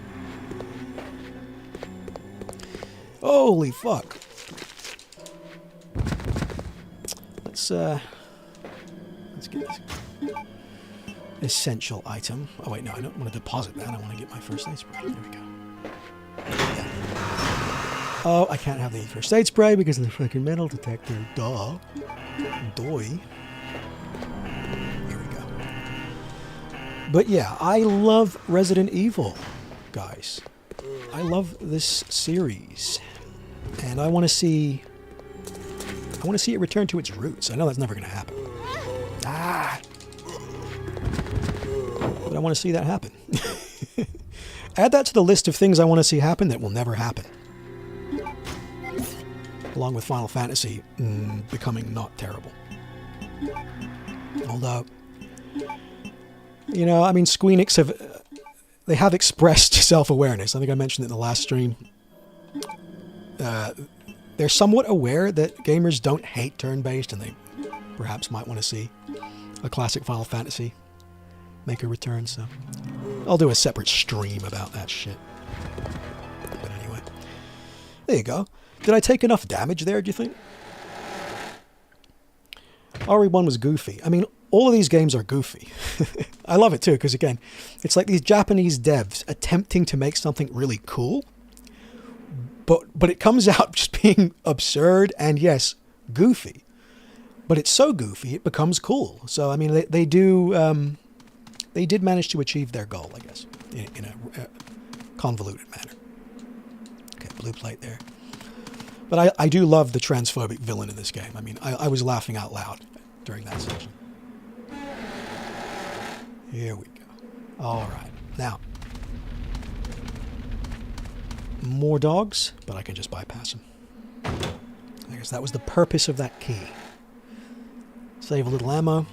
Holy fuck. Let's get this essential item. Oh wait, no, I don't want to deposit that. I want to get my first aid spray. There we go. Yeah. Oh, I can't have the first aid spray because of the fucking metal detector. Duh. Doy. But yeah, I love Resident Evil, guys. I love this series. And I want to see it return to its roots. I know that's never going to happen. But I want to see that happen. Add that to the list of things I want to see happen that will never happen. Along with Final Fantasy becoming not terrible. Although, you know, I mean, Squeenix have expressed self-awareness. I think I mentioned it in the last stream. They're somewhat aware that gamers don't hate turn-based, and they perhaps might want to see a classic Final Fantasy make a return, so I'll do a separate stream about that shit. But anyway, there you go. Did I take enough damage there, do you think? RE1 was goofy. I mean, all of these games are goofy. I love it too, because again, it's like these Japanese devs attempting to make something really cool, but it comes out just being absurd and, yes, goofy. But it's so goofy, it becomes cool. So, I mean, they did manage to achieve their goal, I guess, in a convoluted manner. Okay, blue plate there. But I do love the transphobic villain in this game. I mean, I was laughing out loud during that section. Here we go. All right. Now, more dogs, but I can just bypass them. I guess that was the purpose of that key. Save a little ammo.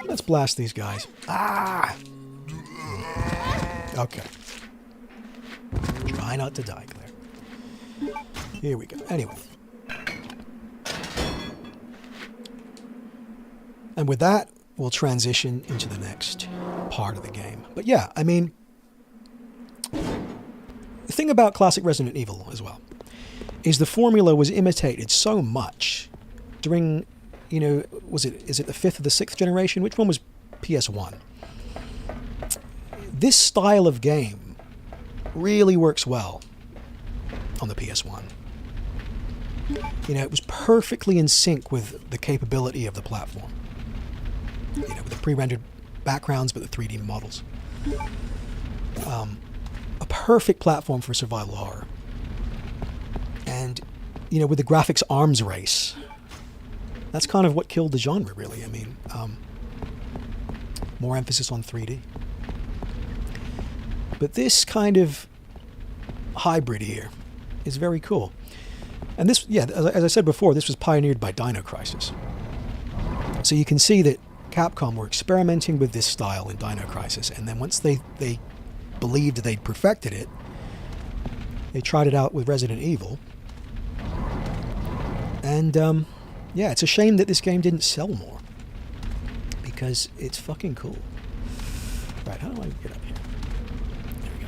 Let's blast these guys. Ah! Okay. Try not to die, Claire. Here we go. Anyway. And with that, we'll transition into the next part of the game. But yeah, I mean, the thing about classic Resident Evil as well is the formula was imitated so much during, you know, is it the 5th or the 6th generation? Which one was PS1? This style of game really works well on the PS1. You know, it was perfectly in sync with the capability of the platform. You know, with the pre-rendered backgrounds, but the 3D models. A perfect platform for survival horror. And, you know, with the graphics arms race, that's kind of what killed the genre, really. I mean, more emphasis on 3D. But this kind of hybrid here is very cool. And this, yeah, as I said before, this was pioneered by Dino Crisis. So you can see that Capcom were experimenting with this style in Dino Crisis, and then once they believed that they'd perfected it, they tried it out with Resident Evil. And, yeah, it's a shame that this game didn't sell more, because it's fucking cool. Right, how do I get up here? There we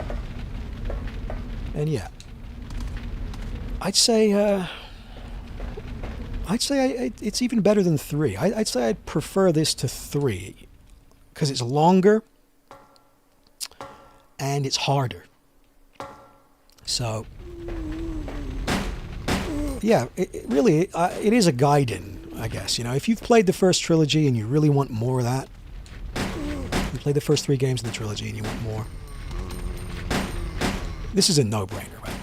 go. And yeah, I'd say it's even better than 3. I'd say I'd prefer this to 3, because it's longer and it's harder. So, yeah, it really it is a Gaiden, I guess. You know, if you've played the first trilogy and you really want more of that, you played the first 3 games in the trilogy and you want more, this is a no-brainer, right?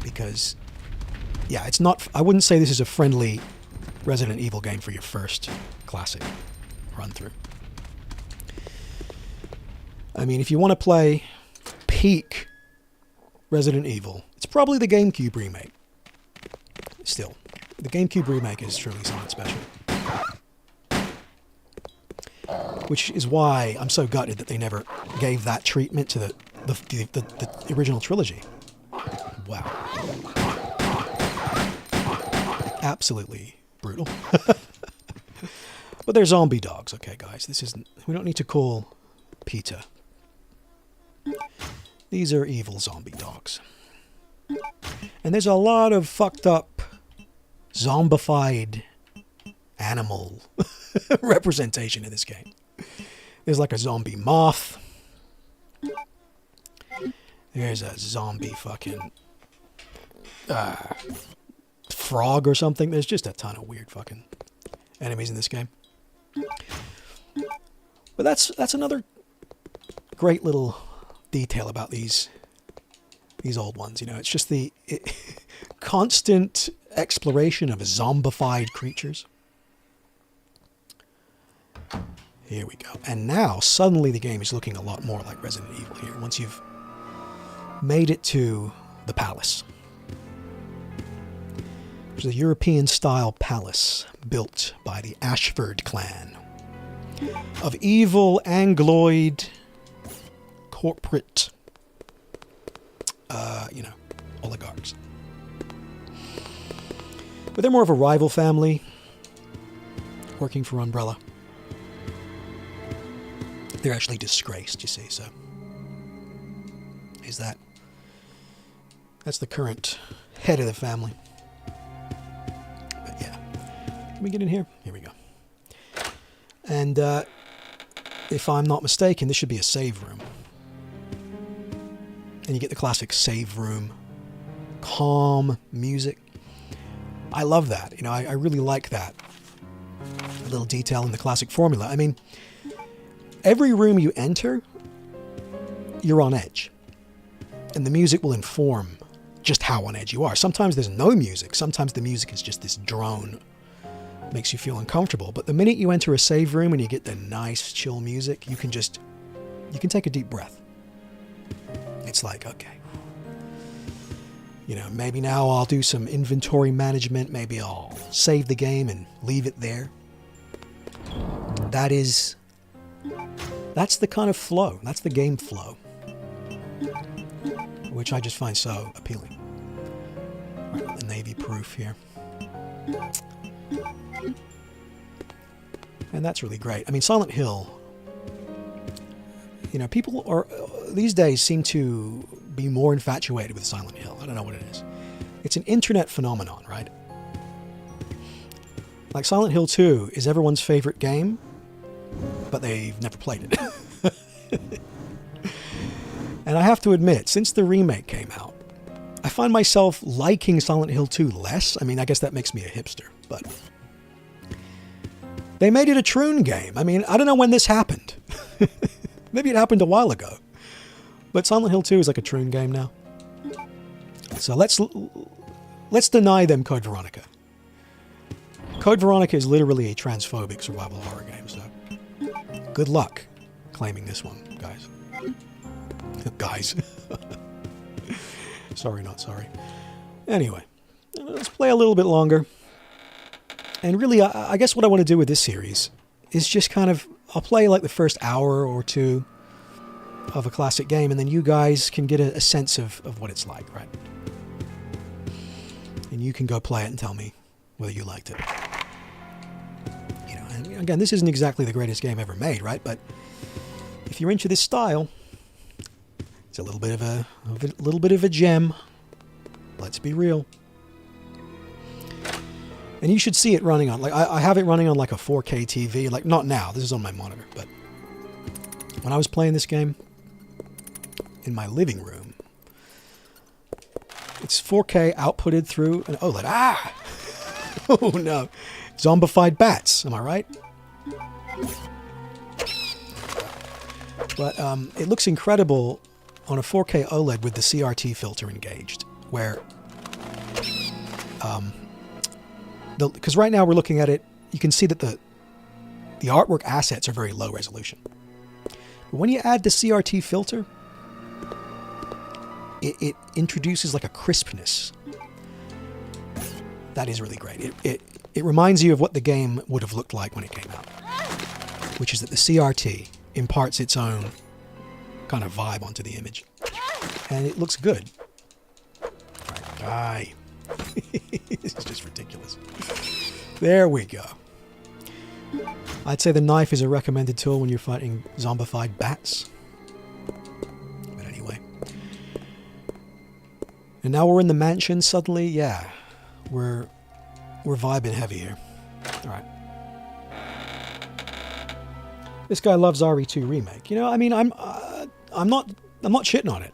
Because, yeah, it's not. I wouldn't say this is a friendly Resident Evil game for your first classic run-through. I mean, if you want to play peak Resident Evil, it's probably the GameCube remake. Still, the GameCube remake is truly something special. Which is why I'm so gutted that they never gave that treatment to the original trilogy. Wow. Absolutely brutal. But they're zombie dogs, okay, guys. This isn't. We don't need to call PETA. These are evil zombie dogs. And there's a lot of fucked up, zombified animal representation in this game. There's like a zombie moth. There's a zombie fucking frog or something. There's just a ton of weird fucking enemies in this game. But that's another great little detail about these old ones. You know, it's just the constant exploration of zombified creatures. Here we go. And now, suddenly the game is looking a lot more like Resident Evil here, once you've made it to the palace. It's a European-style palace built by the Ashford clan of evil Angloid corporate, oligarchs. But they're more of a rival family working for Umbrella. They're actually disgraced, you see, so that's the current head of the family. But yeah, can we get in here? Here we go. And if I'm not mistaken, this should be a save room. And you get the classic save room, calm music. I love that. You know, I really like that. A little detail in the classic formula. I mean, every room you enter, you're on edge. And the music will inform just how on edge you are. Sometimes there's no music. Sometimes the music is just this drone. Makes you feel uncomfortable. But the minute you enter a save room and you get the nice, chill music, you can take a deep breath. It's like, okay. You know, maybe now I'll do some inventory management. Maybe I'll save the game and leave it there. That's the kind of flow. That's the game flow. Which I just find so appealing. Right, the navy proof here. And that's really great. I mean, Silent Hill, you know, people are these days seem to be more infatuated with Silent Hill. I don't know what it is. It's an internet phenomenon, right? Like Silent Hill 2 is everyone's favorite game, but they've never played it. And I have to admit, since the remake came out, I find myself liking Silent Hill 2 less. I mean, I guess that makes me a hipster, but they made it a Troon game. I mean, I don't know when this happened. Maybe it happened a while ago. But Silent Hill 2 is like a Troon game now. So let's deny them Code Veronica. Code Veronica is literally a transphobic survival horror game, so good luck claiming this one, guys. Guys. Sorry, not sorry. Anyway, let's play a little bit longer. And really, I guess what I want to do with this series is just kind of, I'll play like the first hour or two of a classic game, and then you guys can get a sense of what it's like, right? And you can go play it and tell me whether you liked it. You know, and again, this isn't exactly the greatest game ever made, right? But if you're into this style, it's a little bit of a gem. Let's be real. And you should see it running on, like, I have it running on like a 4K TV, like not now, this is on my monitor, but when I was playing this game in my living room, it's 4K outputted through an OLED. Ah! Oh no. Zombified bats, am I right? But it looks incredible on a 4K OLED with the CRT filter engaged, where because right now we're looking at it, you can see that the artwork assets are very low resolution. But when you add the CRT filter, it introduces like a crispness that is really great. It reminds you of what the game would have looked like when it came out, which is that the CRT imparts its own kind of vibe onto the image, and it looks good. Die. This is just ridiculous. There we go. I'd say the knife is a recommended tool when you're fighting zombified bats. But anyway. And now we're in the mansion suddenly. Yeah. We're vibing heavy here. Alright. This guy loves RE2 Remake. You know, I mean, I'm not shitting on it.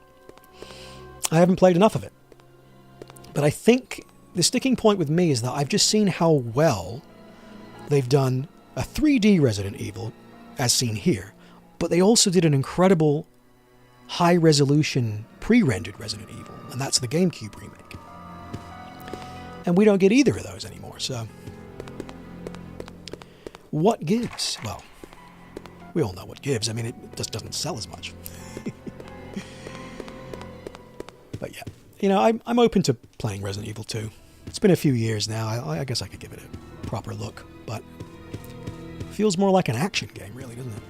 I haven't played enough of it. But I think the sticking point with me is that I've just seen how well they've done a 3D Resident Evil, as seen here, but they also did an incredible high-resolution pre-rendered Resident Evil, and that's the GameCube remake. And we don't get either of those anymore, so... what gives? Well, we all know what gives. I mean, it just doesn't sell as much. But yeah, you know, I'm open to playing Resident Evil 2. It's been a few years now. I guess I could give it a proper look, but it feels more like an action game, really, doesn't it?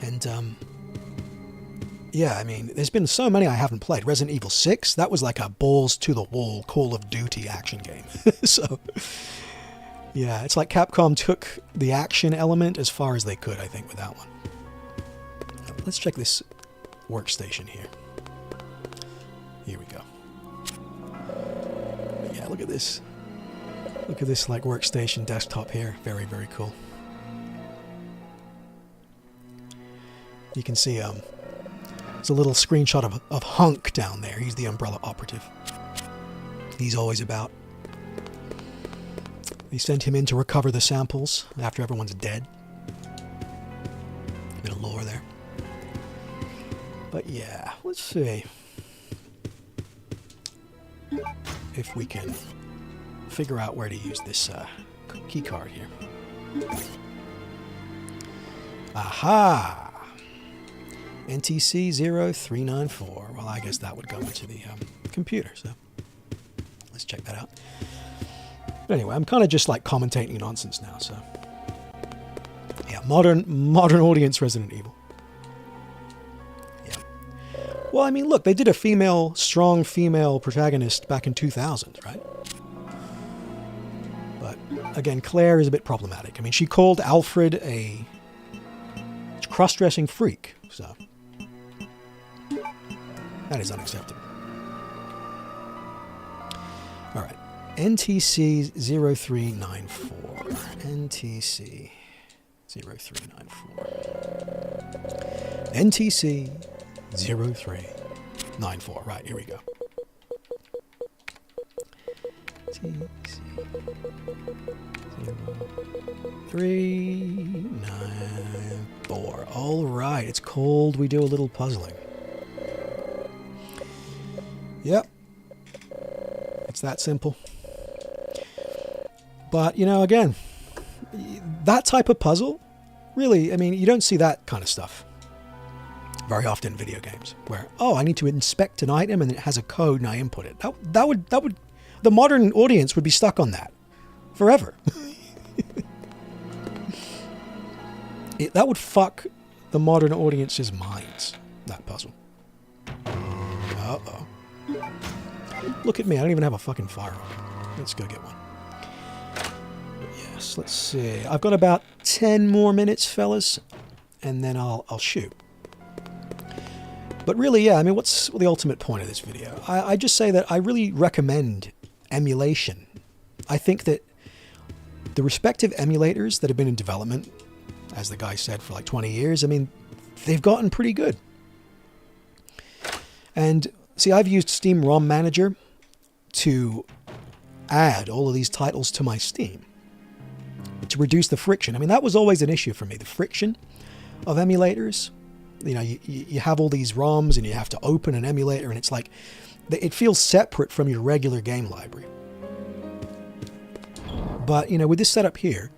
And, yeah, I mean, there's been so many I haven't played. Resident Evil 6, that was like a balls-to-the-wall Call of Duty action game. So, yeah, it's like Capcom took the action element as far as they could, I think, with that one. Let's check this workstation here. Here we go. Yeah, look at this. Look at this, like, workstation desktop here. Very, very cool. You can see, there's a little screenshot of Hunk down there. He's the Umbrella operative. He's always about. They sent him in to recover the samples after everyone's dead. A bit of lore there. But yeah, let's see if we can figure out where to use this key card here. Aha! NTC 0394. Well, I guess that would go into the computer, so let's check that out. But anyway, I'm kind of just like commentating nonsense now, so yeah, modern audience Resident Evil. Yeah. Well, I mean, look, they did a strong female protagonist back in 2000, right? But again, Claire is a bit problematic. I mean, she called Alfred a cross-dressing freak, so that is unacceptable. All right, NTC 0394. NTC 0394. NTC 0394. Right, here we go. NTC 0394. All right, it's cold. We do a little puzzling. Yep. It's that simple. But, you know, again, that type of puzzle, really, I mean, you don't see that kind of stuff very often in video games, where, oh, I need to inspect an item and it has a code and I input it. That would, the modern audience would be stuck on that forever. That would fuck the modern audience's minds, that puzzle. Uh-oh. Look at me, I don't even have a fucking firearm. Let's go get one. Yes, let's see. I've got about 10 more minutes, fellas, and then I'll shoot. But really, yeah, I mean, what's the ultimate point of this video? I just say that I really recommend emulation. I think that the respective emulators that have been in development, as the guy said, for like 20 years, I mean, they've gotten pretty good. And see, I've used Steam ROM Manager to add all of these titles to my Steam to reduce the friction. I mean, that was always an issue for me, the friction of emulators. You know, you have all these ROMs and you have to open an emulator and it's like, it feels separate from your regular game library. But, you know, with this setup here,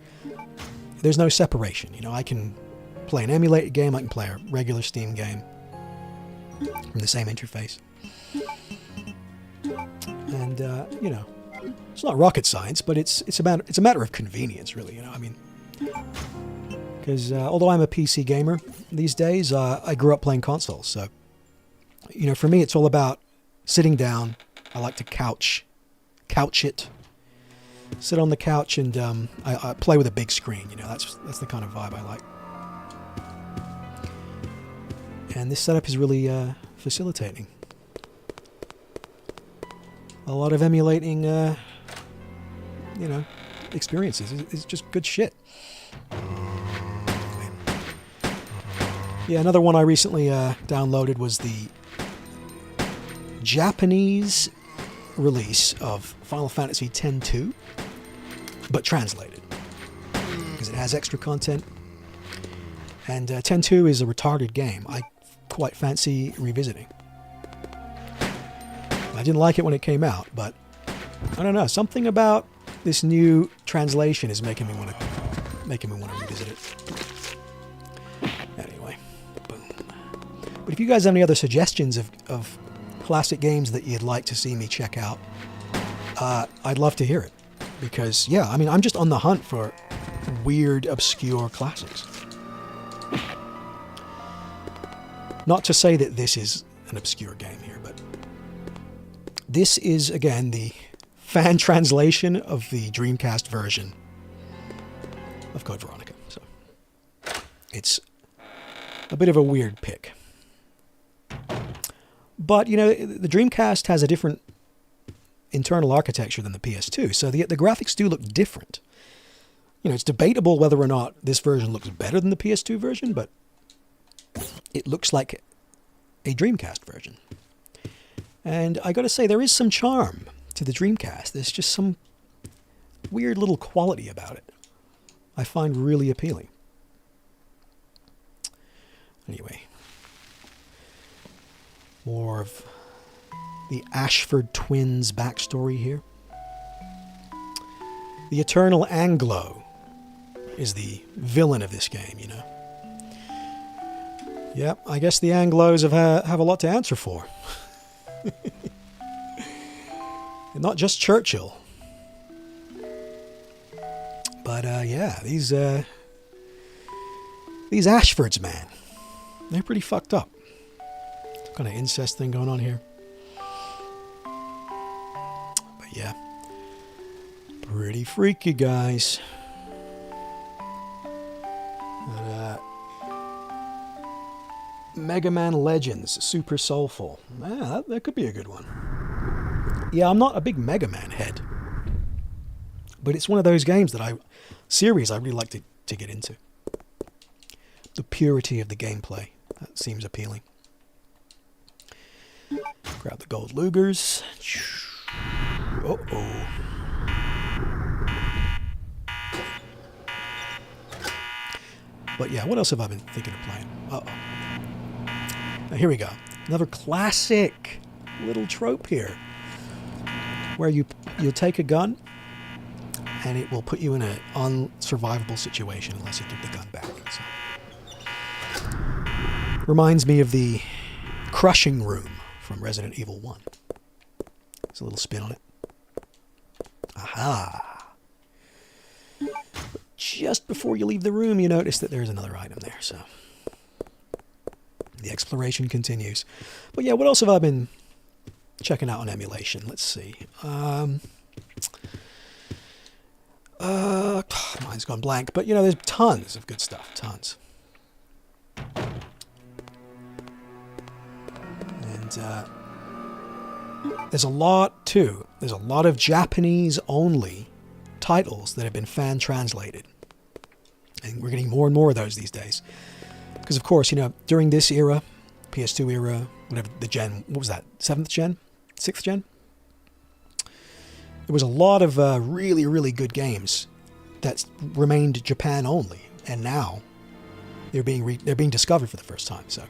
there's no separation. You know, I can play an emulated game, I can play a regular Steam game from the same interface. And, you know, it's not rocket science, but it's a matter of convenience, really, you know, I mean, because although I'm a PC gamer these days, I grew up playing consoles, so, you know, for me, it's all about sitting down. I like to couch it, sit on the couch, and I play with a big screen, you know, that's the kind of vibe I like. And this setup is really facilitating a lot of emulating, you know, experiences. It's just good shit. Yeah, another one I recently downloaded was the Japanese release of Final Fantasy X-2, but translated, because it has extra content. And X-2 is a retarded game. I quite fancy revisiting. I didn't like it when it came out, but I don't know. Something about this new translation is making me want to revisit it. Anyway, boom. But if you guys have any other suggestions of classic games that you'd like to see me check out, I'd love to hear it. Because, yeah, I mean, I'm just on the hunt for weird, obscure classics. Not to say that this is an obscure game here, but this is, again, the fan translation of the Dreamcast version of Code Veronica. So it's a bit of a weird pick. But, you know, the Dreamcast has a different internal architecture than the PS2, so the graphics do look different. You know, it's debatable whether or not this version looks better than the PS2 version, but it looks like a Dreamcast version. And I gotta say, there is some charm to the Dreamcast. There's just some weird little quality about it I find really appealing. Anyway, more of the Ashford twins' backstory here. The Eternal Anglo is the villain of this game, you know. Yep, I guess the Anglos have a lot to answer for. And not just Churchill. But yeah, these Ashfords, man, they're pretty fucked up. Some kind of incest thing going on here. But yeah, pretty freaky, guys. Mega Man Legends, Super Soulful. Ah, that could be a good one. Yeah, I'm not a big Mega Man head, but it's one of those games that series I really like to get into. The purity of the gameplay, that seems appealing. Grab the gold Lugers. Uh-oh. But yeah, what else have I been thinking of playing? Uh-oh. Now, here we go. Another classic little trope here, where you'll take a gun and it will put you in an unsurvivable situation unless you give the gun back. So, reminds me of the crushing room from Resident Evil 1. There's a little spin on it. Aha! But just before you leave the room, you notice that there's another item there, so the exploration continues. But yeah, what else have I been checking out on emulation? Let's see. Mine's gone blank, but you know, there's tons of good stuff. Tons. And there's a lot too. There's a lot of Japanese-only titles that have been fan translated, and we're getting more and more of those these days. Because of course, you know, during this era, PS2 era, whatever the gen, what was that? 7th gen, 6th gen. There was a lot of really, really good games that remained Japan only, and now they're being discovered for the first time. So.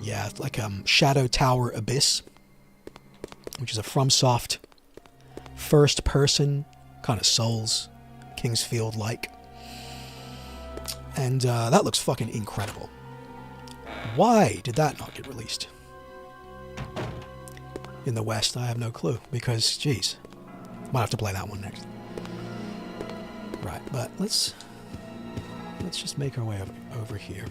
Yeah, like Shadow Tower Abyss, which is a FromSoft first-person kind of Souls, Kingsfield-like. And that looks fucking incredible. Why did that not get released in the West? I have no clue, because, geez, might have to play that one next. Right, but let's just make our way over here.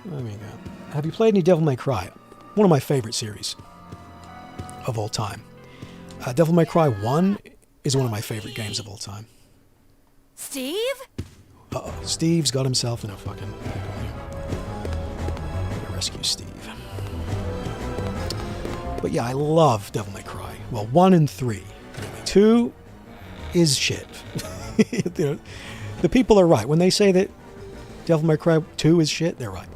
There we go. Have you played any Devil May Cry? One of my favorite series of all time. Devil May Cry 1 is one of my favorite games of all time. Steve? Uh-oh. Steve's got himself in a fucking pickle here. Gotta rescue Steve. But yeah, I love Devil May Cry. Well, 1 and 3. 2 is shit. You know, the people are right. When they say that Devil May Cry 2 is shit, they're right.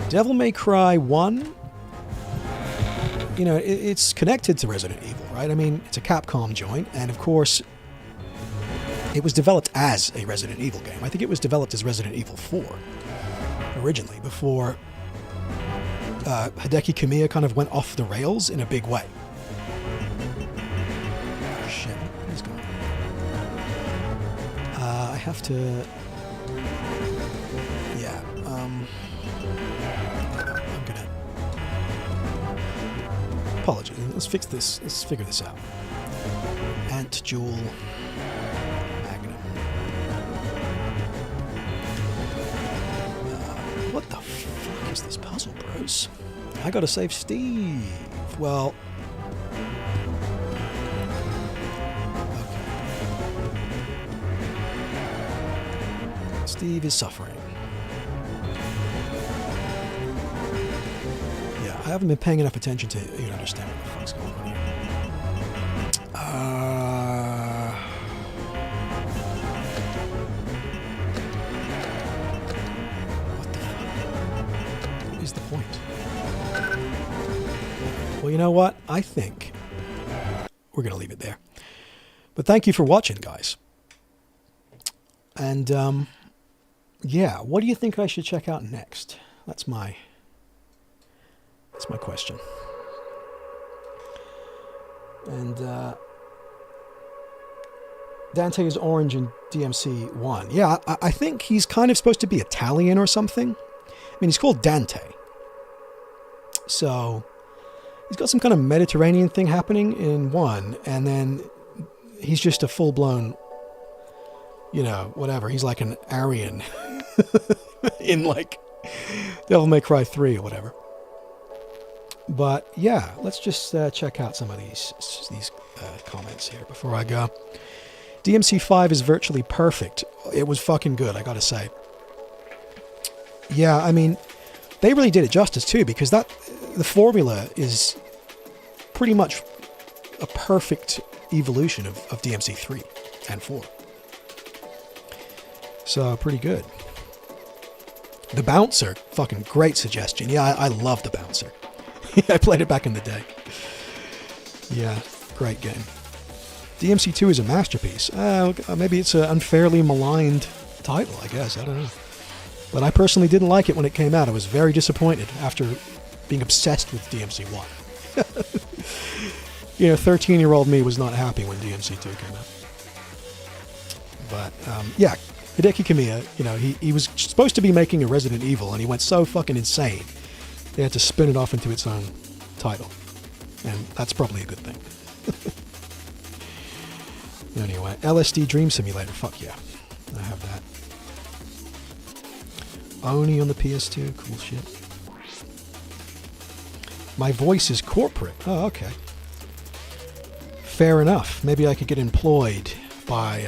Devil May Cry 1, you know, it's connected to Resident Evil, right? I mean, it's a Capcom joint, and of course, it was developed as a Resident Evil game. I think it was developed as Resident Evil 4 originally, before Hideki Kamiya kind of went off the rails in a big way. Oh, shit, he's gone. I have to... Yeah, I'm gonna... Apologies, let's fix this, let's figure this out. Ant Jewel Magnum. What the fuck is this puzzle, bros? I gotta save Steve. Well... Okay. Steve is suffering. Yeah, I haven't been paying enough attention to even understand what the fuck's going on here. What the fuck? What is the point? Well, you know what? I think we're going to leave it there. But thank you for watching, guys. And, yeah, what do you think I should check out next? That's my question. And Dante is orange in DMC 1. Yeah, I think he's kind of supposed to be Italian or something. I mean, he's called Dante. So he's got some kind of Mediterranean thing happening in 1, and then he's just a full-blown, you know, whatever. He's like an Aryan in like Devil May Cry 3 or whatever. But yeah, let's just check out some of these comments here before I go. DMC 5 is virtually perfect. It was fucking good, I gotta say. Yeah, I mean, they really did it justice too, because the formula is pretty much a perfect evolution of DMC 3 and 4. So, pretty good. The Bouncer, fucking great suggestion. Yeah, I love The Bouncer. I played it back in the day. Yeah, great game. DMC 2 is a masterpiece. Maybe it's an unfairly maligned title, I guess. I don't know. But I personally didn't like it when it came out. I was very disappointed after being obsessed with DMC 1. You know, 13-year-old me was not happy when DMC 2 came out. But, yeah, Hideki Kamiya, you know, he was supposed to be making a Resident Evil, and he went so fucking insane, they had to spin it off into its own title. And that's probably a good thing. Anyway, LSD Dream Simulator, fuck yeah. I have that. Oni on the PS2, cool shit. My voice is corporate. Oh, okay. Fair enough. Maybe I could get employed by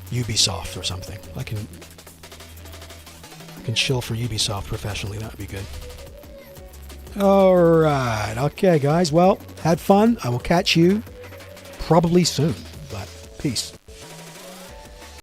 Ubisoft or something. I can chill for Ubisoft professionally. That would be good. Alright. Okay, guys. Well, had fun. I will catch you probably soon. But peace.